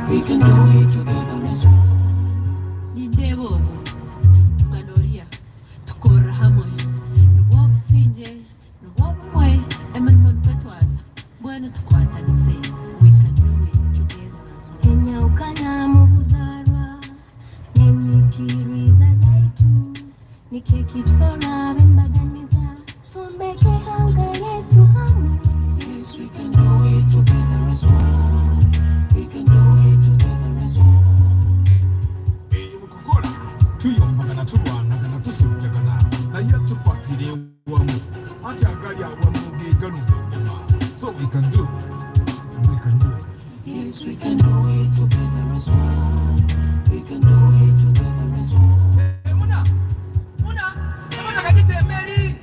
We can do it together as one. Nidebo Ganoria Tukora Hamwe Nwab Sinje Nwab Way Eman Petwaza Bwana tukwata nise we can do it together as one. Enya ukanya mubuzarwa Nyenyikiriza zaitu Nikekit fora bembaganiza Tumbeke hanga yetu hamu. Yes, we can do it together as one. We can do it together as one. Kukola tuyombagana tulwanagana tusujjagana naye tukwatire wamu ate agali awamu gegalumanyama. So we can do it. We can do it. Yes, we can do it together as one. We can do it together as one. Muna kajitembeli.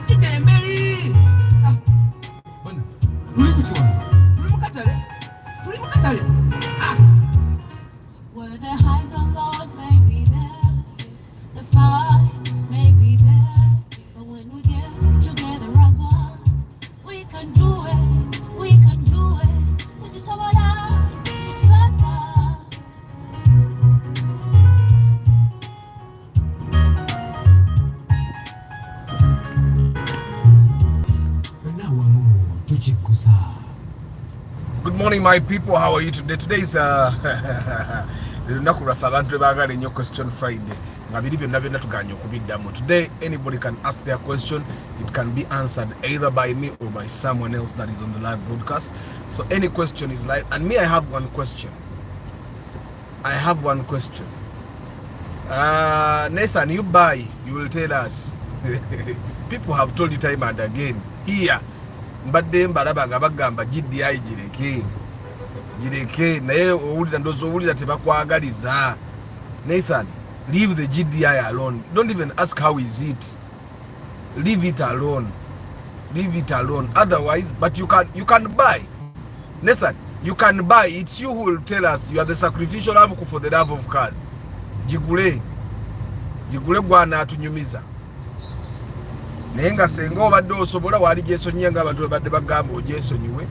Kitembeli. Bwana, tuli kuchona. Tuli mukatale. Where the highs and lows may be there, the fights may be there, but when we get together as one, we can do it, we can do it. Tuchisobora, tuchibasa. Good morning, my people. How are you today? Today is question Friday. Today, anybody can ask their question. It can be answered either by me or by someone else that is on the live broadcast. So any question is live. And me, I have one question. Nathan, you buy, you will tell us. People have told you time and again. Here. Mbadde mbalabanga bagamba GDI jireke naye owulira ndozo owulira tebakwagaliza. Nathan, leave the GDI alone. Don't even ask how is it. Leave it alone. Otherwise, but you can buy. Nathan, you can buy. It's you who will tell us. You are the sacrificial lamb for the love of cars. Jigule bwana atunyumiza. Nenga senga obadde osobola wali gyesonyiya ng'abantu babadde bagamba ogyesonyiwe.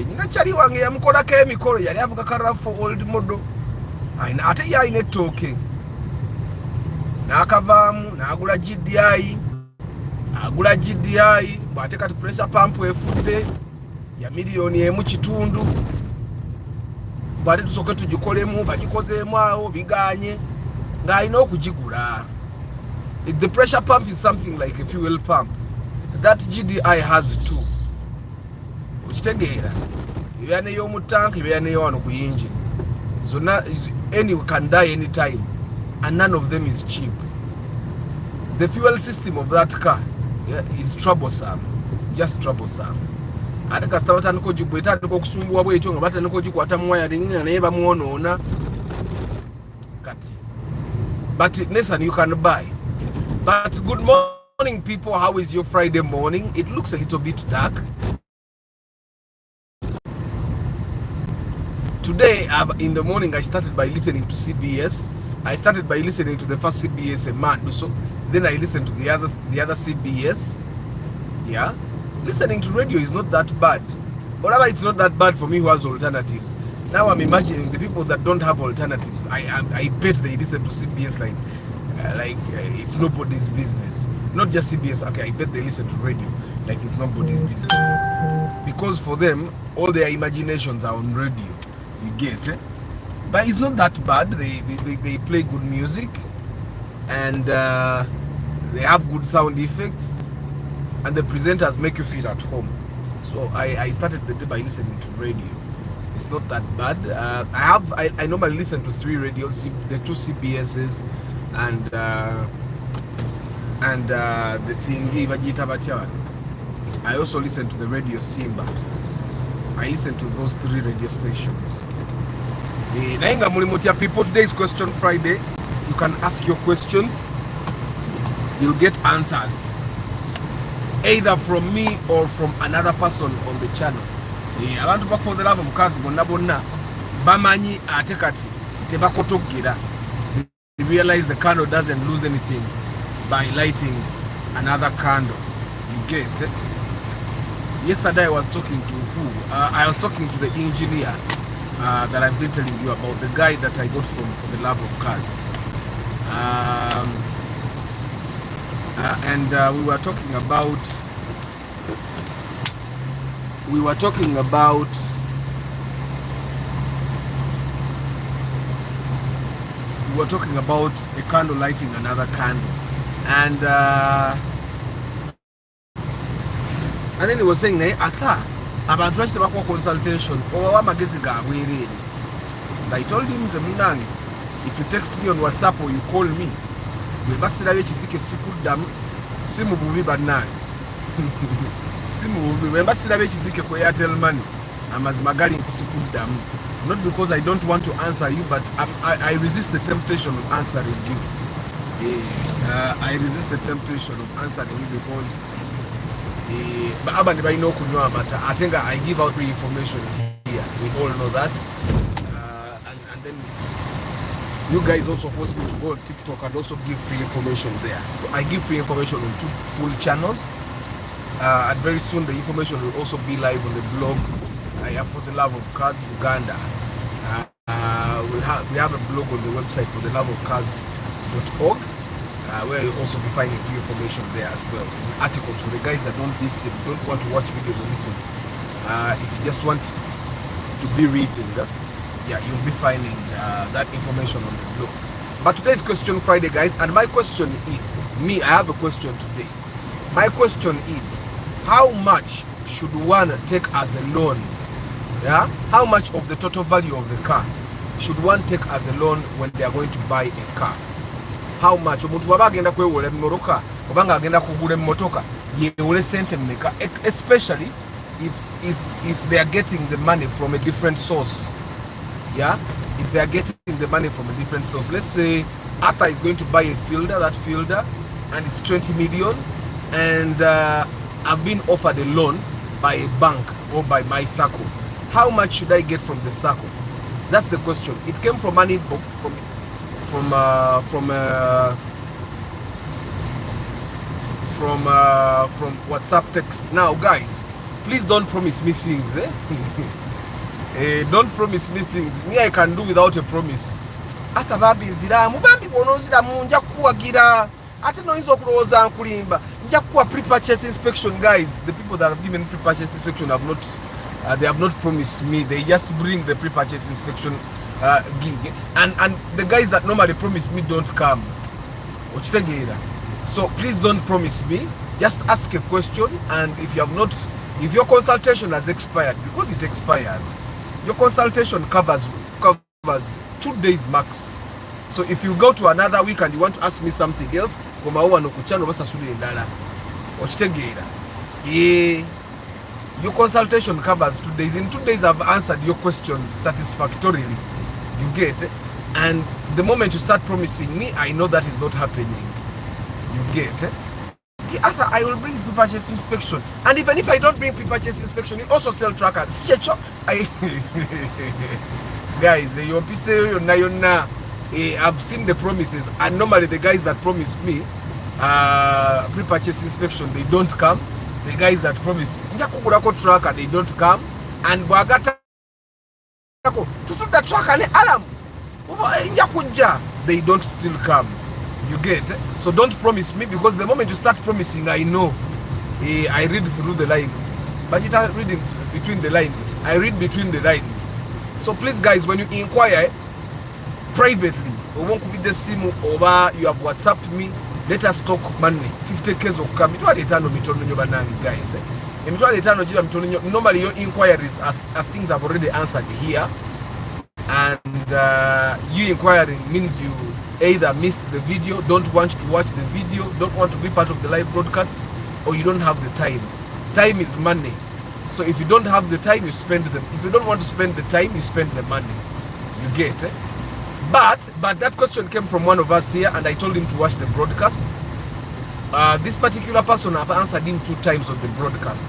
Nina kyali wange yamukolako emikolo yali avuga karafo old model. Ate ye alina ettooke. N'akavaamu n'agula GDI. Bw'ate kati pressure pump efudde ya $1.5 million. Bw'ate tusooke tugikolemu bagikozeemu awo biganye ng'alina okugigula. If the pressure pump is something like a fuel pump, that GDI has two. Ukitegeera ebyane y'omu tank ebyane y'wano ku engine. So now any can die anytime and none of them is cheap. The fuel system of that car is troublesome. It's just troublesome. Ate kasita batandika ogigula etandika okusumbuwa bwetyo nga batandika ogikwata mu wiring naye bamwonoona kati. But Nathan, you can buy. But good morning, people. How is your Friday morning? It looks a little bit dark. Today, in the morning, I started by listening to CBS. I started by listening to the first CBS a month. So then I listened to the other CBS. Yeah, listening to radio is not that bad. However, it's not that bad for me who has alternatives. Now I'm imagining the people that don't have alternatives. I bet they listen to CBS like it's nobody's business. Not just CBS. Okay, I bet they listen to radio like it's nobody's business, because for them all their imaginations are on radio. You get it? But it's not that bad. They play good music, and they have good sound effects, and the presenters make you feel at home. So I started the day by listening to radio. It's not that bad. I normally listen to 3 radios, the 2 CBSs, and the thingy Vajita Batyawan. I also listen to the radio Simba. I listen to those 3 radio stations. Nainga mulimutia people, today's question Friday. You can ask your questions. You'll get answers either from me or from another person on the channel. Abantu back for the love of cars bonna bamanyi ate kati tebakotogera. realize the candle doesn't lose anything by lighting another candle. You get it? Yesterday I was talking to who? I was talking to the engineer that I've been telling you about, the guy that I got from For the Love of Cars. And we were talking about a candle lighting another candle, and then he was saying ata abantu bachite bakwa consultation oba wamagezi gabwerere. And I told him Munange, if you text me on WhatsApp or you call me, we basirabe kizike sikuddamu simu bubi bannange simu bubi we basirabe kizike ko Airtel Money amazima gali nsikuddamu. Not because I don't want to answer you, but I resist the temptation of answering you. I resist the temptation of answering you because I think I give out free information here. We all know that. And then you guys also force me to go on TikTok and also give free information there. So I give free information on 2 full channels. And very soon the information will also be live on the blog. I have For the Love of Cars Uganda. We have a blog on the website For the Love of Cars.org, where you'll also be finding free information there as well. Articles for the guys that don't want to watch videos or listen. If you just want to be reading, you'll be finding that information on the blog. But today's Question Friday, guys, and my question is, I have a question today. My question is, how much should one take as a loan? Yeah, how much of the total value of the car should one take as a loan when they are going to buy a car? How much? Omuntu baba agenda kwewola emmoroka obanga agenda kugula emmotoka yewole sente mmeka, especially if they are getting the money from a different source. Yeah, if they are getting the money from a different source. Let's say Arthur is going to buy a fielder, and it's 20 million, and I've been offered a loan by a bank or by my circle. How much should I get from the circle? That's the question. It came from an inbox from WhatsApp text. Now, guys, please don't promise me things. Don't promise me things. Me, I can do without a promise. Ata babi ziramu bambi bonoziramu nja kuwagira ate noyizo kuloza nkulimba nja kuwa pre-purchase inspection. Guys, the people that have given pre-purchase inspection have not they have not promised me. They just bring the pre-purchase inspection gig, and the guys that normally promise me don't come. So please don't promise me. Just ask a question, and if your consultation has expired, because it expires, your consultation covers 2 days max. So if you go to another week and you want to ask me something else, your consultation covers 2 days. In 2 days I've answered your question satisfactorily. You get? And the moment you start promising me, I know that is not happening. You get? The other, I will bring pre-purchase inspection. And even if I don't bring pre-purchase inspection, you also sell trackers. Guys, I've seen the promises, and normally the guys that promise me pre-purchase inspection, they don't come. The guys that promise tracker, they don't come. And they don't still come. You get? So don't promise me, because the moment you start promising, I know. I read through the lines. But you are reading between the lines. I read between the lines. So please, guys, when you inquire privately, or you have WhatsApped me, let us talk money. 50K of come. Guys. Normally your inquiries are things I've already answered here. And you inquiring means you either missed the video, don't want to watch the video, don't want to be part of the live broadcasts, or you don't have the time. Time is money. So if you don't have the time, you spend them. If you don't want to spend the time, you spend the money. You get it? But that question came from one of us here, and I told him to watch the broadcast. This particular person, I've answered him 2 times on the broadcast.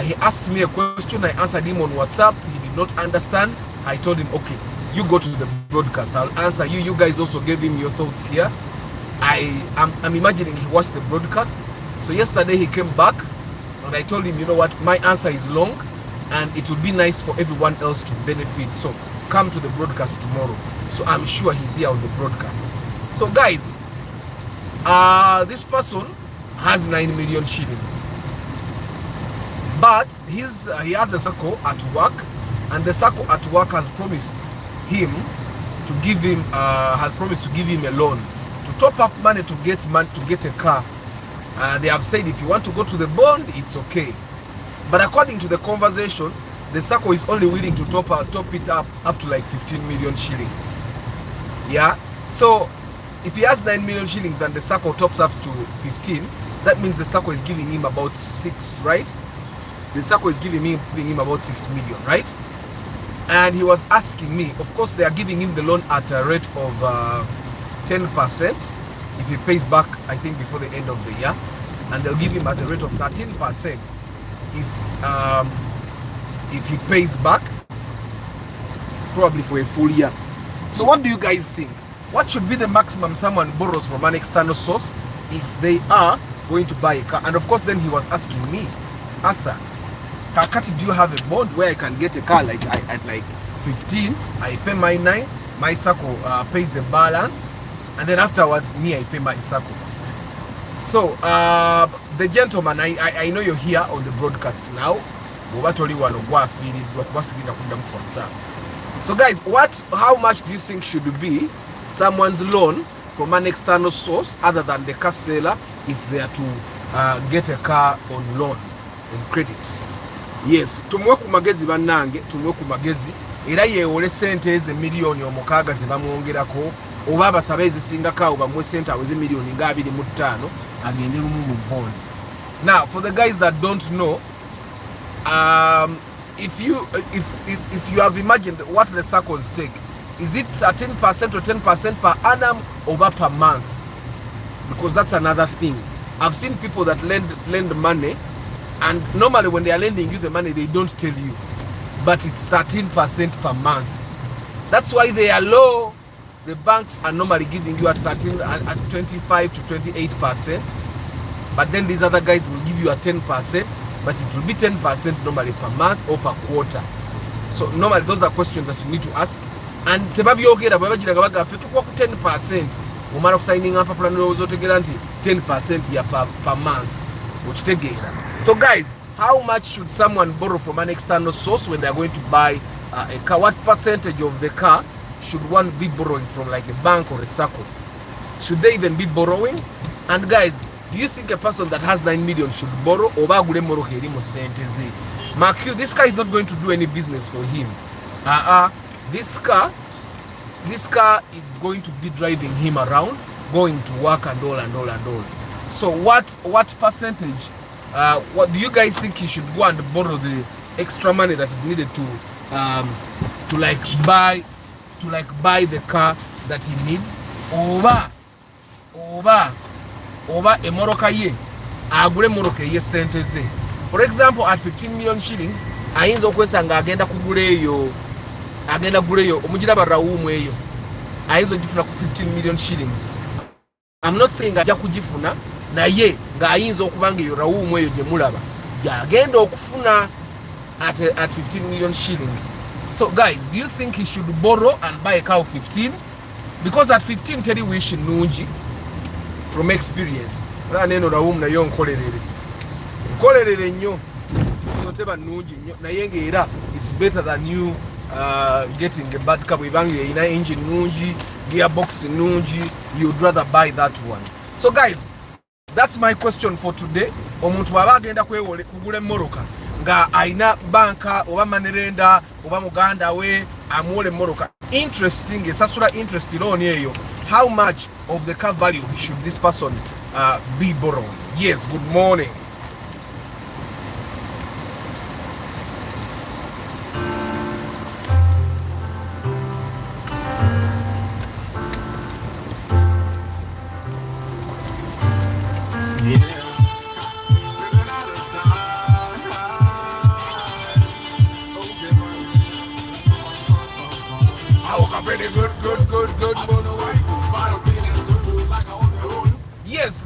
He asked me a question, I answered him on WhatsApp. He did not understand. I told him, okay, you go to the broadcast. I'll answer you. You guys also gave him your thoughts here. I'm imagining he watched the broadcast. So yesterday he came back and I told him, you know what, my answer is long and it would be nice for everyone else to benefit. So come to the broadcast tomorrow. So I'm sure he's here on the broadcast. So guys, this person has 9 million shillings. But he has a circle at work, and the circle at work has promised him to give him a loan to top up money to get a car. They have said if you want to go to the bond, it's okay. But according to the conversation, the circle is only willing to top it up to like 15 million shillings. Yeah. So if he has 9 million shillings and the circle tops up to 15, that means the circle is giving him about 6, right? The circle is giving him about 6 million, right? And he was asking me, of course, they are giving him the loan at a rate of 10% if he pays back, I think, before the end of the year, and they'll give him at a rate of 13% if he pays back, probably for a full year. So what do you guys think? What should be the maximum someone borrows from an external source if they are going to buy a car? And of course, then he was asking me, Arthur, Kakati, do you have a bond where I can get a car at like 15? I pay my 9, my circle pays the balance, and then afterwards, me, I pay my circle. So, the gentleman, I know you're here on the broadcast now. So guys, how much do you think should be someone's loan from an external source other than the car seller if they are to get a car on loan and credit? Yes, tumwe ku magezi bannange, tumwe ku magezi era yeewole sente eze miliyoni omukaaga ze bamwongerako oba abasabe ezisingako awo bamwe sente aweze miliyoni nga 25 agende lumu mu bond. Now, for the guys that don't know, if you have imagined what the circles take, is it 13% or 10% per annum or per month? Because that's another thing. I've seen people that lend money, and normally when they are lending you the money, they don't tell you, but it's 13% per month. That's why they are low. The banks are normally giving you at 25 to 28%, but then these other guys will give you at 10%, but it will be 10% normally per month or per quarter. So normally those are questions that you need to ask. And tebabyogera babagira gabaga fe tukwa ku 10%. Umara signing up plan ozotegera nti 10% ya per month. Uchitegera. So guys, how much should someone borrow from an external source when they are going to buy a car? What percentage of the car should one be borrowing from, like a bank or a circle? Should they even be borrowing? And guys, do you think a person that has 9 million should borrow? Mark you, this car is not going to do any business for him. This car is going to be driving him around, going to work and all. So what percentage, what do you guys think he should go and borrow the extra money that is needed to buy the car that he needs? Over emoroka ye agule moroka ye sente ze. For example, at 15 million shillings ayinza okwesanga agenda kuguleyo omugira barawumu eyo ayinza ogifuna ku 15 million shillings. I'm not saying ajja kugifuna naye nga ayinza okubanga eyo rawumu eyo gye mulaba gyagenda okufuna at 15 million shillings. So guys, do you think he should borrow and buy a car of 15? Because at 15 teri wish nungi from experience. Neno rawumu nayo nkolerere nnyo so teba nungi nnyo naye ngera it's better than you getting a bad car bwebanga ina engine nungi, gearbox nungi, you'd rather buy that one. So guys, that's my question for today. Omuntu aba agenda kugula moroka nga aina banka oba manerenda oba muganda we amuole moroka, interesting esasula interest loan eyo, how much of the car value should this person be borrowing? Yes, good morning.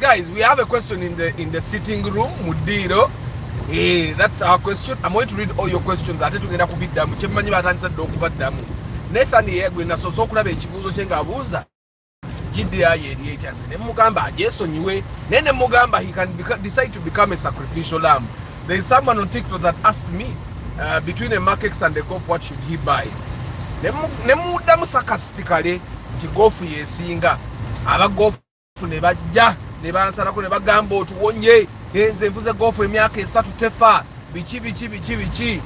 guys, we have a question in the sitting room. Mudiro. That's our question. I'm going to read all your questions. Ate tugenda kubiddamu. Kyemmanyi batandisa dda okubaddamu. Nathan yegwe nasoose okulaba ekibuuzo kye ng'abuuza. GDI eri ekyaze. Ne mugamba agyesonyiwe. Ne mugamba he can decide to become a sacrificial lamb. There is someone on TikTok that asked me between a Markex and a Golf, what should he buy? Ne muddamu sarcastically nti Golf yesinga. Aba Golf ne bajja ne bansalako ne bagamba otuwonye nze nvuze Golf emyaka 3 tefa bichi.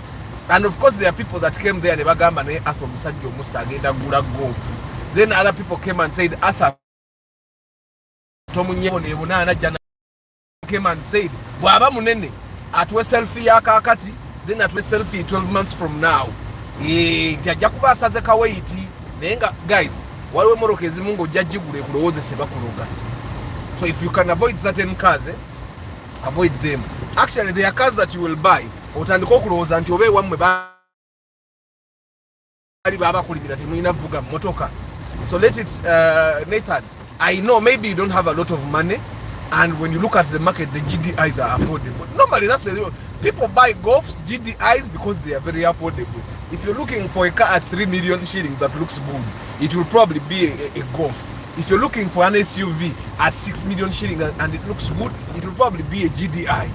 And of course there are people that came there ne bagamba ne Arthur musajja omusa agenda gula Golf. Then other people came and said Arthur tomunye ne bunana jana came and said bwaba munene atwe selfie yakakati then atwe selfie 12 months from now tajja kuba asaze ka weight nenga guys waliwo moroka ezimu ng'ojja jigule kulowozese bakuloga. So if you can avoid certain cars, avoid them. Actually, there are cars that you will buy. Otandika okulowooza nti oba ewammwe bali baba kulimira temulina vuga motoka. So let it, Nathan, I know maybe you don't have a lot of money, and when you look at the market, the GDIs are affordable. Normally, that's the people buy Golfs, GDIs because they are very affordable. If you're looking for a car at 3 million shillings that looks good, it will probably be a Golf. If you're looking for an SUV at 6 million shillings and it looks good, it will probably be a GDI.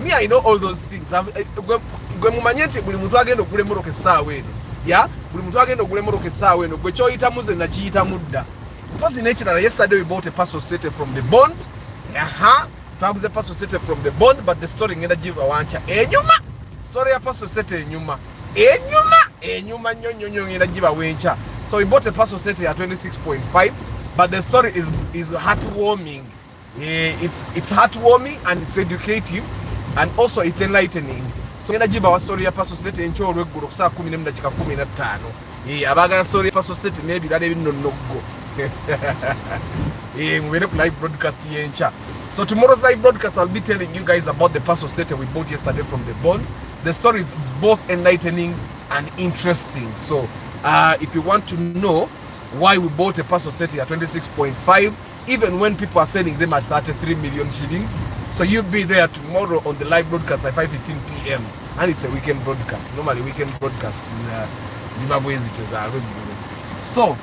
Me, I know all those things. Gwe mumanyente buli muntu agenda okugula emmoroka essaawa eno. Yeah? Buli muntu agenda okugula emmoroka essaawa eno. Gwe ky'oyitamu ze nakiyita mudda. Because in nature, yesterday we bought a parcel set from the bond. Twaguze parcel set from the bond, but the story ngenda giva wancha. Enyuma! Story ya parcel set enyuma. Enyuma nyonyo ngenda giva wencha. So we bought a parcel set at 26.5, but the story is heartwarming. It's heartwarming and it's educative and also it's enlightening. So ngenda giva wa story ya parcel set encho olweggulu kusaa 10:15. Abagala story ya parcel set n'ebirala ebinonoggo. Live broadcast yencha. So tomorrow's live broadcast, I'll be telling you guys about the parcel set we bought yesterday from the bond. The story is both enlightening and interesting. So if you want to know why we bought a parcel set at 26.5, even when people are selling them at 33 million shillings, so you'll be there tomorrow on the live broadcast at 5:15 p.m. and it's a weekend broadcast. Normally weekend broadcasts in Zimbabwe is so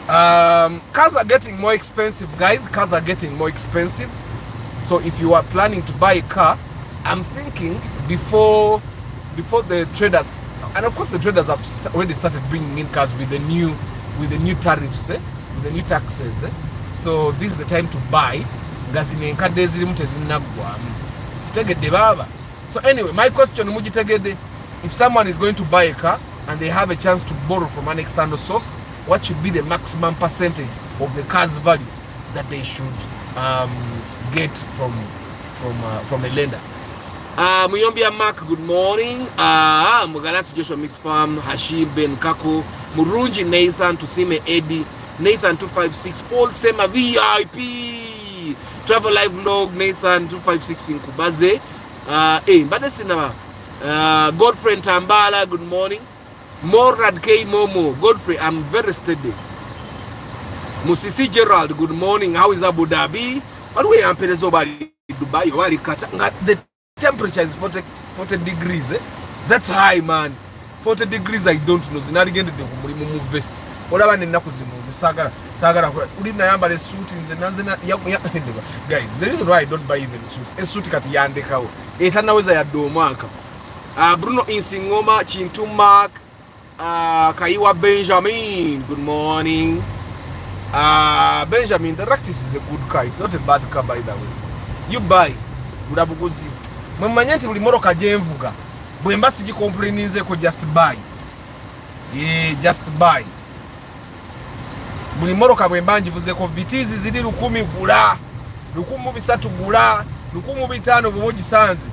cars are getting more expensive, guys. Cars are getting more expensive. So if you are planning to buy a car, I'm thinking before the traders, and of course the traders have already started bringing in cars with the new tariffs, with the new taxes. So this is the time to buy. So anyway, my question, if someone is going to buy a car and they have a chance to borrow from an external source, what should be the maximum percentage of the car's value that they should get from a lender? Muyombia Mark, good morning. Mugalasi Joshua Mix Farm, Hashim Ben Kako, Murunji Nathan, Tusime Eddie, Nathan 256, Paul Sema VIP, Travel Live Vlog, Nathan 256 in Kubaze. Godfrey Tambala, good morning. Morad K Momo, Godfrey, I'm very steady. Musisi Gerald, good morning. How is Abu Dhabi? What we are in Dubai? The temperature is 40 degrees. That's high, man. 40 degrees, I don't know. Zinarigende de kumurimu vest. Whatever in Nakuzimo, the Sagara, Udina Yamba, the suit in the Nanzana. Guys, the reason why I don't buy even suits, a suit at Yandekao. 8 hours I do mark. Bruno Insingoma, Chintu Mark, Kaiwa Benjamin, good morning. Benjamin, the Ractis is a good car. It's not a bad car, by the way. You buy, Urabuguzi. Mamanyenti ulimoroka jenvuga. Bwembasi jikomplaininze ko just buy. Yeah, just buy. Bulimoroka bwembanji vuze ko vitizi zili 10 gula. 13 gula. 15 bumoji sanze.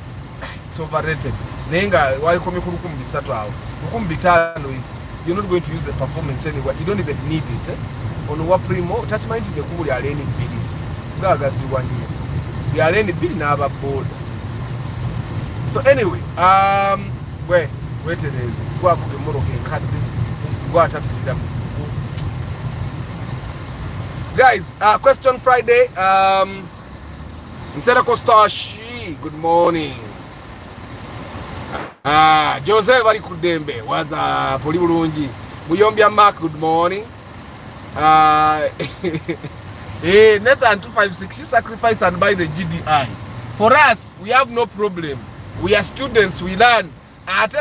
It's overrated. Nenga wali komi ku 13 awo. 15 it's you're not going to use the performance anyway. You don't even need it. On wa primo attachment de kubuli aleni bili. Ngagazi wanyu. Ya aleni bili na aba board. So anyway, wait it is. Go up to Morocco and cut. Go at Guys, question Friday. Nsera Kostashi, good morning. Joseph Ali Kudembe was Poli Bulungi. Muyombia Mark, good morning. Hey, Nathan 256, you sacrifice and buy the GDI. For us, we have no problem. We are students, we learn.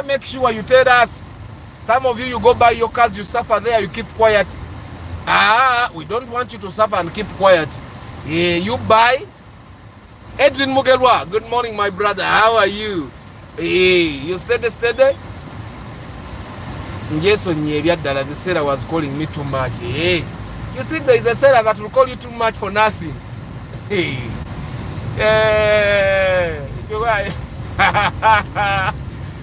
Make sure you tell us. Some of you go buy your cars, you suffer there, you keep quiet. We don't want you to suffer and keep quiet. You buy. Edwin Mugelwa, good morning, my brother. How are you? You steady? Njeso Nyebiadala, the seller was calling me too much. You think there is a seller that will call you too much for nothing?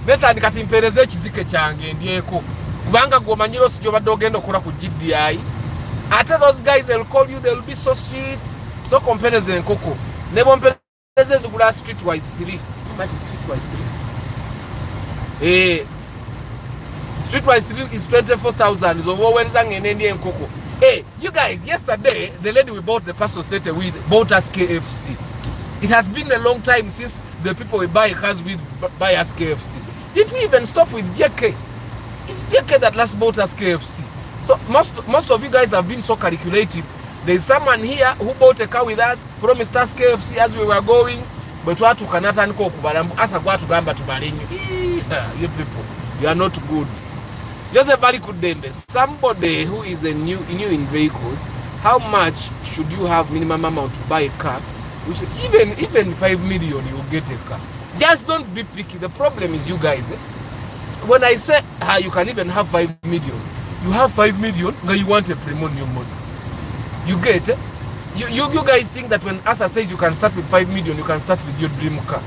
Nathan katimpereze ekizike kyange ndyeko. Kubanga gwomanyiro sijo badde ogenda okola ku GDI. Ate those guys, they'll call you, they'll be so sweet. So comparison enkoko. Nebo mpereze zigula streetwise 3. How much is streetwise 3? Streetwise 3 is 24,000. So what is enkoko? You guys, yesterday, the lady we bought the parcel set with bought us KFC. It has been a long time since the people we buy cars with buy us KFC. Did we even stop with JK? It's JK that last bought us KFC. So most of you guys have been so calculative. There's someone here who bought a car with us, promised us KFC as we were going, but what to Kanata and Kokubaram, Atagua to Gamba to Marinho. You people, you are not good. Just a very good day. Somebody who is new in vehicles, how much should you have minimum amount to buy a car? Which even 5 million you will get a car. Just don't be picky. The problem is you guys. So when I say you can even have 5 million, you have 5 million, now you want a premium model. You get it? You guys think that when Arthur says you can start with 5 million, you can start with your dream car.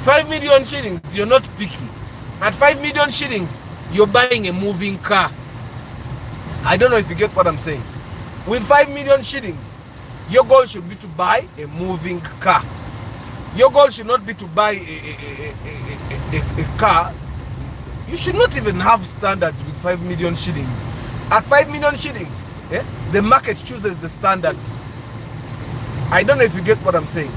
5 million shillings, you're not picky. At 5 million shillings, you're buying a moving car. I don't know if you get what I'm saying. With 5 million shillings, your goal should be to buy a moving car. Your goal should not be to buy a car. You should not even have standards with 5 million shillings. At 5 million shillings, the market chooses the standards. I don't know if you get what I'm saying.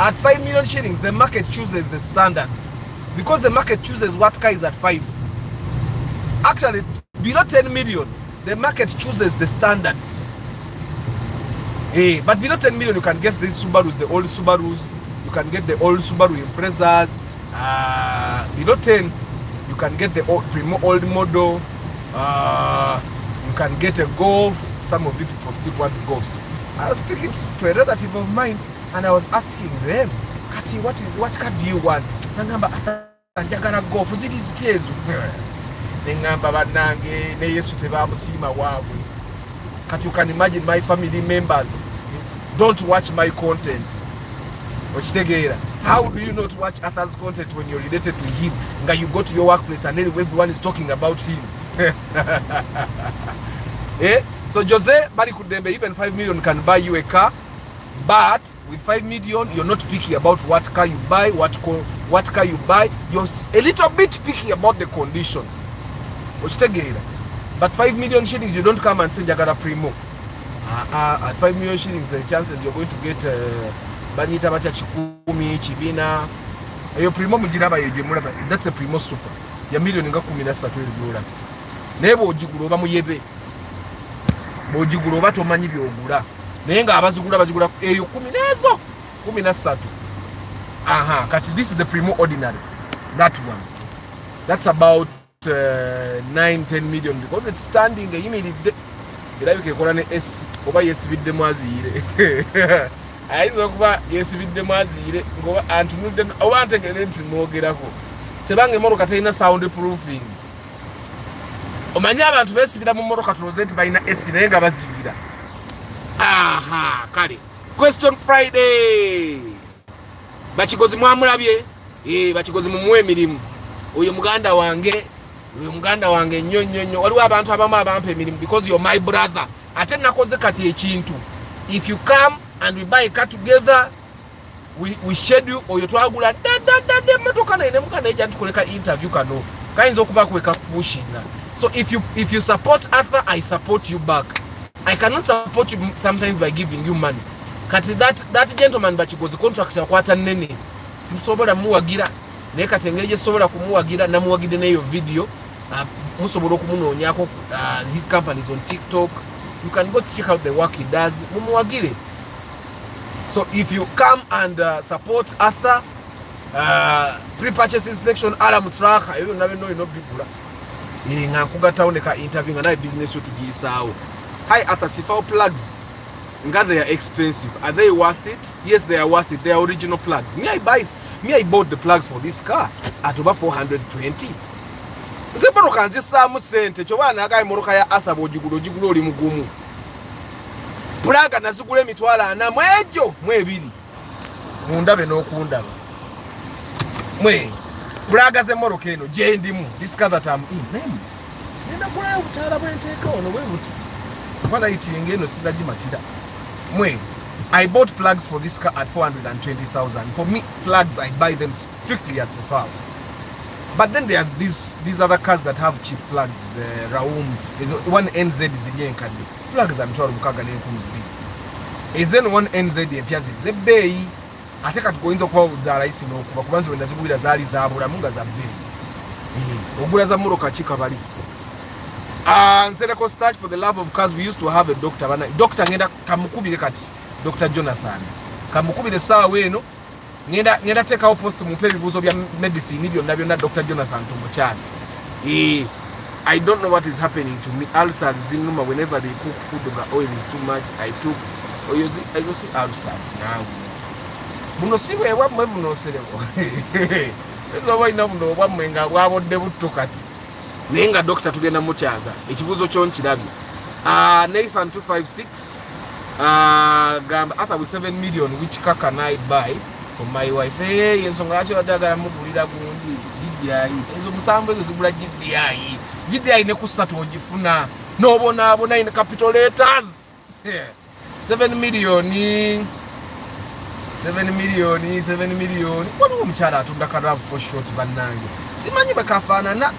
At 5 million shillings, the market chooses the standards. Because the market chooses what car is at 5. Actually, below 10 million, the market chooses the standards. But below 10 million, you can get these Subarus, the old Subarus. You can get the old Subaru Imprezas. Below 10, you can get the old model. You can get a Golf. Some of you people still want Golfs. I was speaking to a relative of mine, and I was asking them, Kati, what car do you want? Njagala Golf. Ziti Nengamba banange ne Yesu tebamusima waabwe. Kati you can imagine my family members don't watch my content. How do you not watch others' content when you're related to him? Nga you go to your workplace and then everyone is talking about him. So Jose Bari Kudembe, even 5 million can buy you a car, but with 5 million you're not picky about what car you buy, what car you buy. You're a little bit picky about the condition. But 5 million shillings, you don't come and say Jagara Primo. At 5 million shillings, the chances you're going to get Bajita Bacha Chikumi, Chibina, your Primo Mujiraba, that's a Primo Super. Your million in Gakumina Satu Jura. Nebo Jiguruba Muyebe Bojiguruba to Manibi Ogura. Nenga Bazugura Bazugura, you Kuminezo, Kumina Satu. This is the Primo Ordinary. That one. That's about 9-10 million because it's standing immediately. You can S over yes with the Mazire. I over yes with the Mazire. Go and to them. I want to get into more Gerako. Tebang Morocatena soundproofing. Omanyaba to best with a Morocat rosette by S. Nenga Bazira. Kari. Question Friday. But she goes in Mamurabie. But she goes in Muemidim. Uyu Uganda wange nyonyo waliwo abantu abamu abampa emirimu because you're my brother. Ate nakoze kati ekintu. If you come and we buy a car together, we schedule oyo twagula da motoka na ene mukana eja tukoleka interview kano kayinza okuba kweka pushinga. So if you support Arthur, I support you back. I cannot support you sometimes by giving you money. Kati that gentleman bachigoze contract yakwata nene simsobola muwagira naye kati engeri gyesobola kumuwagira namuwagidde neyo video musobola okumunonyako his company is on TikTok. You can go check out the work he does. Mumuwagire. So if you come and support Arthur, pre-purchase inspection, alarm tracker, you never know bigula. Nga kugatawone ka interview nga naye business yo tugisawo. Hi Arthur, Sifao plugs. Nga they are expensive. Are they worth it? Yes, they are worth it. They are original plugs. Me I bought the plugs for this car at over 420. Zeboro kanzi samu sente chobana agaye moroka ya Arthur bojigulo oli mugumu. Plaga nazigule mitwala na mwejo mwebiri. Mundabe n'okundaba. Mwe plaga ze moroka eno je ndimu this car that I'm in. Name. Nenda kula utala bwenteka ono bwe buti. Bwana itinge eno sinagimatira. Mwe I bought plugs for this car at 420,000. For me, plugs I buy them strictly at Safari. But then there are these other cars that have cheap plugs. The Raum, there's one NZ Zilien Kadi. Plugs I'm told Mukaga name be. Is then one NZ the Piazzi Zebay. I take at going to call Zara Isino, Kubanzo when the Zubuda Zari Zabura Munga Zabe. Oguraza Muroka Chikabari. And Sedako start for the love of cars. We used to have a doctor. Doctor Ngeda Kamukubi Kat, Dr. Jonathan. Kamukubi the Sawa way, no? Ngeda take our post to Mupe Buzo medicine, if you're not Dr. Jonathan to Muchaz. I don't know what is happening to me. Ulcers zinuma whenever they cook food, the oil is too much. I took or you see ulcers now. Muno siwe wa mwebuno selebo. Ezo wa inabuno wa mwenga wa debu tokati. Nenga doctor tugenda muchaza. Ekibuzo kyonchirabi. Nathan 256 gamba after with 7 million which car can I buy for my wife? Hey, ensonga lwaki odagala mugulira gundi GDI. Ezo musambo ezo zigula GDI. GDI ne kusatu ogifuna. Nobona in capital letters. 7 million. 7 million. Waliwo omukyala atunda karavu for short bannange. Simanyi bakafaanana.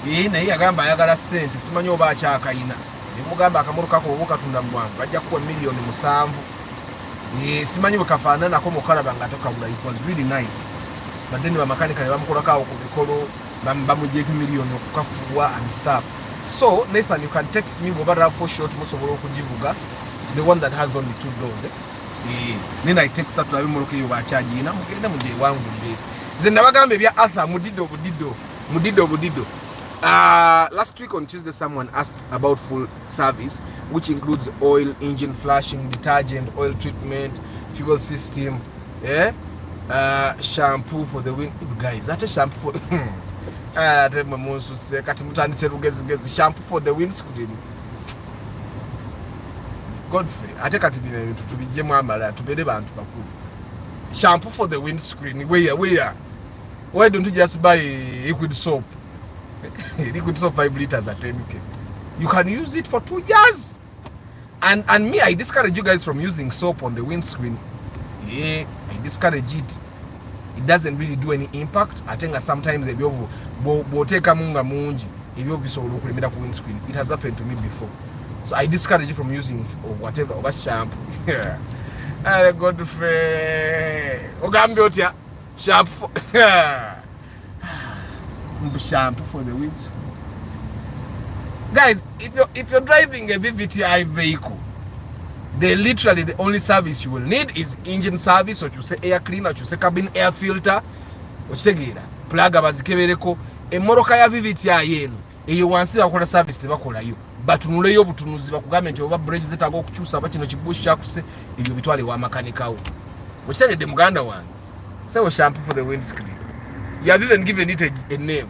Naye agamba ayagala ssente simanyi oba akyakayina. Nemugamba akamulu kako obukatunda mu bwangu bajja kuwa million 7. Simanyi bakafaananako mukalaba nga tokabula. It was really nice. But then bamakanika ne bamukolako ku bikolo bamugyeeko million okukafuwa and stuff. So Nathan, you can text me over for short musobola okugivuga. The one that has only 2 doors. Then I text that to abimoloke yo bachagina mugenda muje wangu lile. Nze nabagambe bya Arthur mudido. Last week on Tuesday, someone asked about full service, which includes oil, engine flushing, detergent, oil treatment, fuel system, shampoo for the wind. Guys, that's a shampoo for shampoo for the windscreen. Godfrey, ate kati bino tubijjemu amala tubere bantu bakulu. Shampoo for the windscreen. Where? Why don't you just buy liquid soap? Liquid soap 5 liters at 10k. You can use it for 2 years. And me, I discourage you guys from using soap on the windscreen. I discourage it. It doesn't really do any impact. I think that sometimes ebyovu boteka munga mungi ebyovu bisobola okulemera ku windscreen. It has happened to me before. So I discourage you from using whatever over shampoo. Godfrey. Ogambe otia shampoo. Shampoo for the windscreen. Guys, if you're driving a VVTi vehicle, literally the only service you will need is engine service, or you say air cleaner, or you say cabin air filter, or you say plug abazikebereko. Emoroka ya VVTi yenu eyo wansi bakola service tebakola yo. Batunuleyo butunuzi bakugambye nti oba bridge zetago okukyusa aba kino kibushi kyakuse ebyo bitwale wa makanikawo. Wekitegedde muganda wange. So shampoo for the windscreen. You have even given it a name.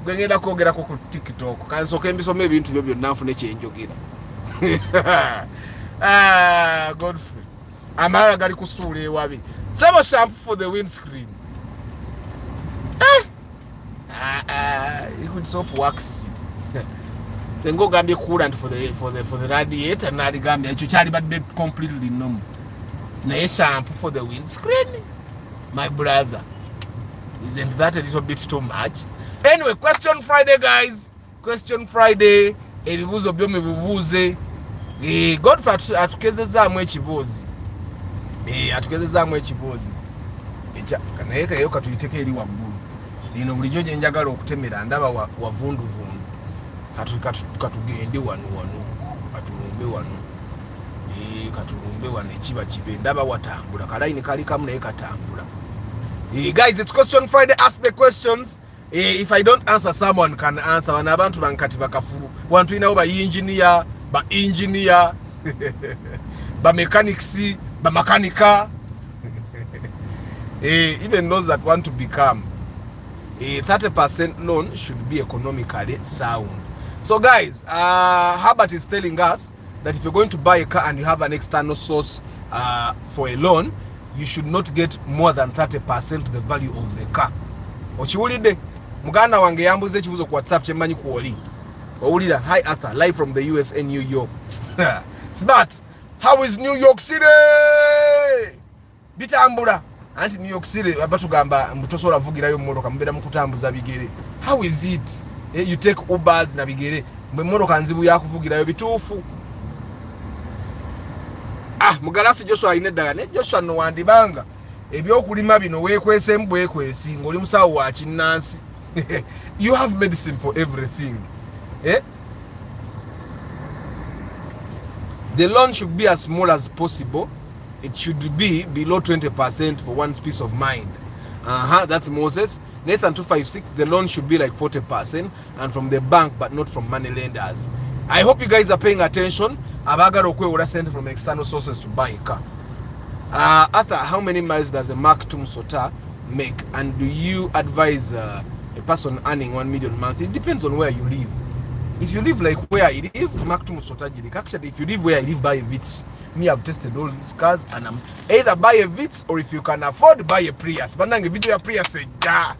Gwengenda kwogerako ku TikTok. Kansoka embisoma ebintu byo byonna nfune kyenjogera. Godfrey. Amala gali kusuula ewabi. So shampoo for the windscreen. Liquid soap works. Sengo gambye coolant for the radiator nali gambye ekyo kyali badde completely normal. Naye shampoo for the windscreen, my brother, isn't that a little bit too much? Anyway, question Friday, guys. Question Friday. Ebibuzo byo mububuze. Godfrey atukezezaamu ekibuuzi. Atukezezaamu ekibuuzi. Naye kaleero katuyiteko eri waggulu. Lino bulijjo gye njagala okutemera ndaba wavunduvundu. Katugende wano. Katulumbe wano. Katulumbe wano ekiba kibe. Ndaba watambula. Kalayini kali kamu naye katambula. Guys, it's Question Friday. Ask the questions. If I don't answer, someone can answer. Wana abantu bankati bakafuru. Wantu inawo ba engineer, ba mechanics, ba makanika. Even those that want to become. 30% loan should be economically sound. So guys, Herbert is telling us that if you're going to buy a car and you have an external source for a loan, you should not get more than 30% the value of the car. Ochiwulide muganda wange yambuze ekibuzo ku WhatsApp kyemanyi kuoli. Owulira, hi Arthur, live from the USA, New York. Smart, how is New York City? Bitambula. Anti New York City abatugamba mbutosola vugirayo mmotoka mbera mukutambuza bigere. How is it? You take Ubers na bigere. Mmotoka nzibu ya kuvugirayo bituufu. Mugalasi Joshua ayineddaga ne Joshua no wandibanga. Ebyokulima bino weekwese mbwekwesi ng'oli musawo wa kinnansi. You have medicine for everything. The loan should be as small as possible. It should be below 20% for one's peace of mind. That's Moses. Nathan 256, the loan should be like 40% and from the bank but not from money lenders. I hope you guys are paying attention. Abagara okwe would sent from external sources to buy a car. Arthur, how many miles does a Mark II Sota make? And do you advise a person earning 1 million month? It depends on where you live. If you live like where I live, Mark II Sota jirik. Actually, if you live where I live, buy a Vitz. Me, I've tested all these cars and I'm either buy a Vitz or if you can afford, buy a Prius. Banange video ya Prius eja.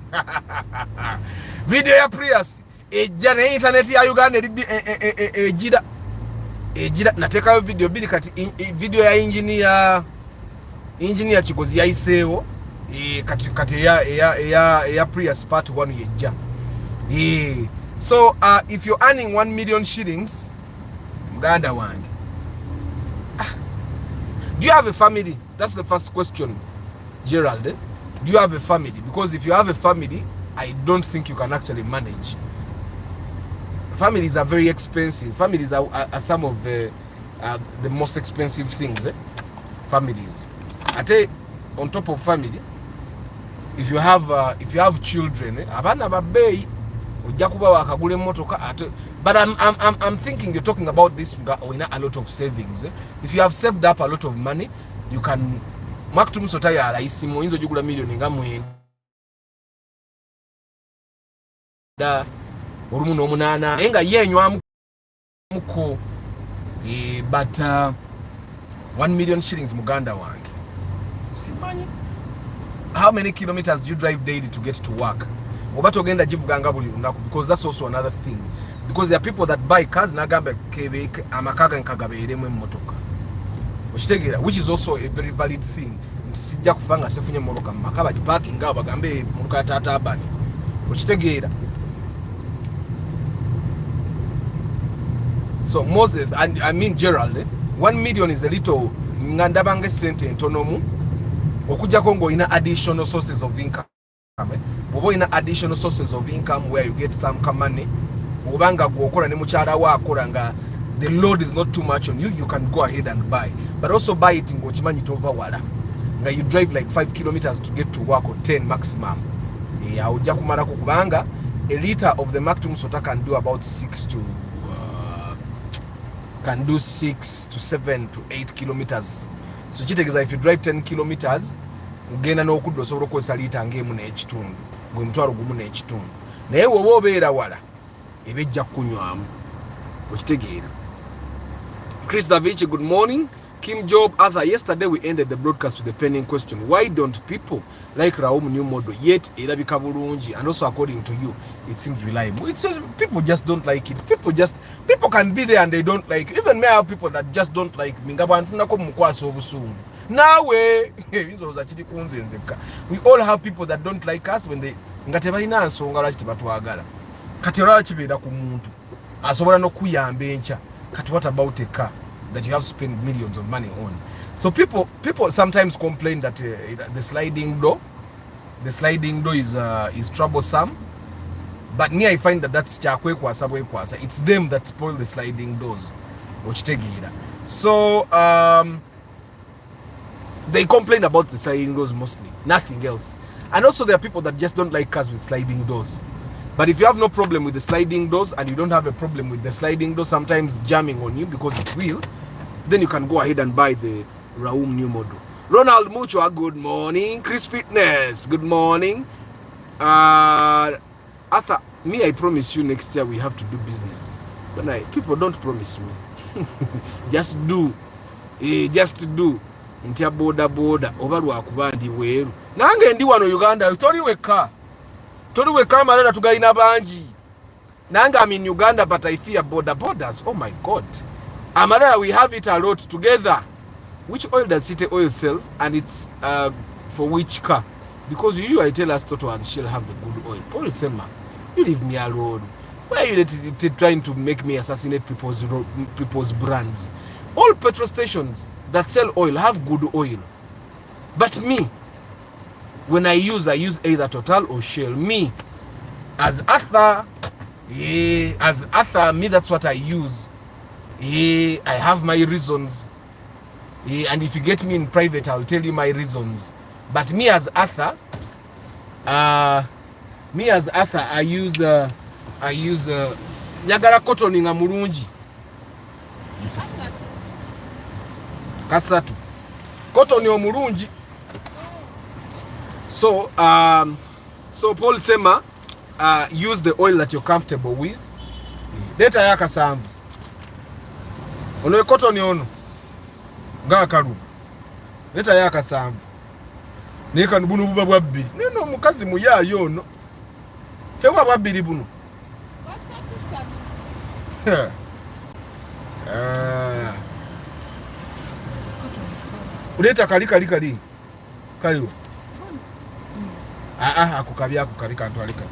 Video ya Prius eja na internet ya Uganda ejida nateka video bili kati video ya engineer chikozi ya isewo kati ya Prius part 1 yeja. So if you're earning 1 million shillings muganda wange, do you have a family? That's the first question, Gerald. Do you have a family? Because if you have a family, I don't think you can actually manage. Families are very expensive. Families are some of the most expensive things. Families. I tell you, on top of family, if you have children, abana babei ojja kuba wakagula emmotoka. But I'm thinking you're talking about this in a lot of savings. If you have saved up a lot of money, you can Mark II Sota ya raisi moinzo jugula milioni nga mwenda olumu n'omunaana enga yenywa muko but 1 million shillings muganda wange simanyi. How many kilometers do you drive daily to get to work? Oba togenda jivuganga buli lunaku, because that's also another thing. Because there are people that buy cars nagamba kebeke amakaga nkagabeeremu emmotoka. Okitegeera, which is also a very valid thing. Sijja kufanga sefunye emmotoka mu maka bagiparking nga bagambe emmotoka ya Taata Abani. Okitegeera. So Moses, and I mean Gerald, 1 million is a little ngandabanga sente entonomu okujjako ng'olina additional sources of income. Bw'oba olina additional sources of income where you get some money, obanga gwokola ne mukyala wo akola nga the load is not too much on you, you can go ahead and buy. But also buy it ng'okimanyi tovawala nga you drive like 5 kilometers to get to work or 10 maximum. Ojja kumalako kubanga a liter of the Mark II Sota can do about 6 to 7 to 8 kilometers. So kitegeeza if you drive 10 kilometers ugenda n'okudda osobola okukozesa liita ng'emu n'ekitundu gwe mutwalo gumu n'ekitundu, naye woba obeera wala ebejja kunywamu. Okitegeera. Chris Davici, good morning. Kim Job, Arthur, yesterday we ended the broadcast with a pending question. Why don't people like Raum new model yet erabika bulungi, and also according to you it seems reliable? It's people just don't like it. People can be there and they don't like it. Even me, I have people that just don't like me. We all have people that don't like us when they ngatebalina nsonga lwaki tebatwagala. Kati olaba kibeera ku muntu asobola n'okuyamba enkya. Kati what about a car? that you have to spend millions of money on. So people sometimes complain that the sliding door is troublesome. But me, I find that that's kwasa. It's them that spoil the sliding doors. So they complain about the sliding doors mostly, nothing else. And also there are people that just don't like cars with sliding doors. But if you have no problem with the sliding doors and you don't have a problem with the sliding door sometimes jamming on you because it will, then you can go ahead and buy the Raum new model. Ronald Muchwa, good morning. Chris Fitness, good morning. Arthur, me, I promise you next year we have to do business. But people don't promise me. Just do. Just do. Ntia boda obalwa kubandi weru. Nange ndi wano Uganda, Toriweka malala tugalina banji. Nange I'm in Uganda, but I fear borders. Oh my God. Amalala, we have it a lot together. Which oil does City Oil sells, and it's for which car? Because usually I tell us Toto and she'll have the good oil. Paul Sema, you leave me alone. Why are you trying to make me assassinate people's brands? All petrol stations that sell oil have good oil. But me, when I use either Total or Shell. Me, as Arthur, me, that's what I use. I have my reasons. And if you get me in private, I'll tell you my reasons. But me as Arthur, I use Nyagara cotton nga mulungi. Kasatu. Cotton yo mulungi. So Paul Sema, use the oil that you're comfortable with. Data ya kasanvu. Ono cotton yono. Gakalu. Data ya kasanvu. Nika nubunu buba bwabbi. Nino mukazi muya yono. Tewa bwabbi buno. Uleta kali. Kaliwo. Akukabya kantu alika.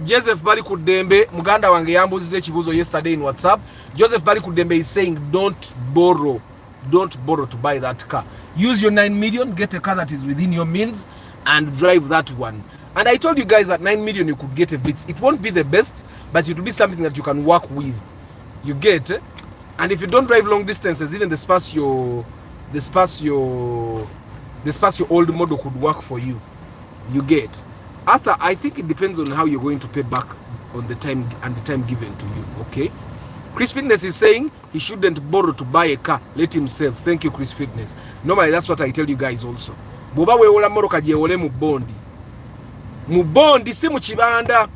Joseph Bali Kudembe, Muganda wange yambuzize ekibuzo yesterday in WhatsApp. Joseph Bali Kudembe is saying don't borrow to buy that car. Use your 9 million, get a car that is within your means and drive that one. And I told you guys that 9 million you could get a Vitz. It won't be the best, but it will be something that you can work with. You get it? And if you don't drive long distances, even the space your old model could work for you. You get. Arthur, I think it depends on how you're going to pay back on the time and the time given to you. Okay. Chris Fitness is saying he shouldn't borrow to buy a car. Let him save. Thank you, Chris Fitness. Normally, that's what I tell you guys also. Boba weola moro kajiewole mu bondi si mu chibanda.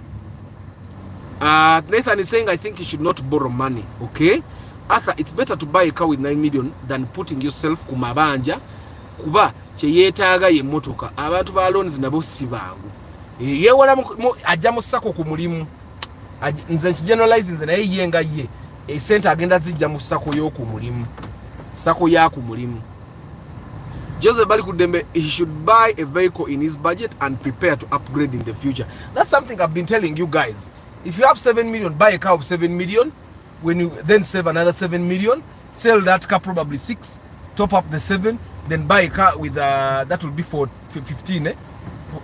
Nathan is saying I think you should not borrow money. Okay. Arthur, it's better to buy a car with 9 million than putting yourself ku mabanja kuba kye yeetaaga ye motoka. Abantu ba loans nabo si bangu. Yewola ajja mu sako ku mulimu. Nze generalize nze naye yenga ye. Center agenda zijja mu sako yo ku mulimu. Sako ya ku mulimu. Joseph Bali Kudembe, he should buy a vehicle in his budget and prepare to upgrade in the future. That's something I've been telling you guys. If you have 7 million, buy a car of 7 million. When you then save another 7 million, sell that car probably 6, top up the 7, then buy a car with that will be for 15,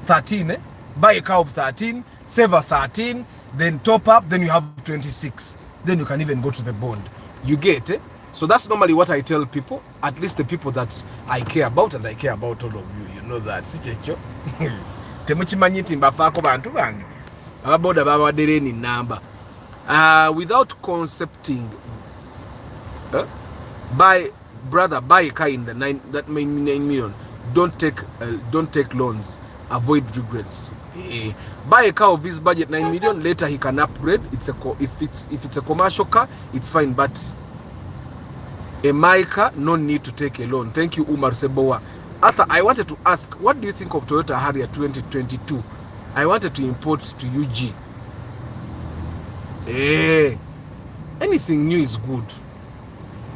13. Buy a car of 13, save a 13, then top up, then you have 26. Then you can even go to the bond. You get it? So that's normally what I tell people, at least the people that I care about, and I care about all of you. You know that. Temuchimanyi timbafako bantu bange. Ababoda babadere ni number. Without concepting, buy a car in the 9 million. Don't take loans. Avoid regrets. Buy a car of his budget 9 million. Later he can upgrade. If it's a commercial car, it's fine. But a my car, no need to take a loan. Thank you, Umar Sebowa. Arthur, I wanted to ask, what do you think of Toyota Harrier 2022? I wanted to import to UG. Anything new is good,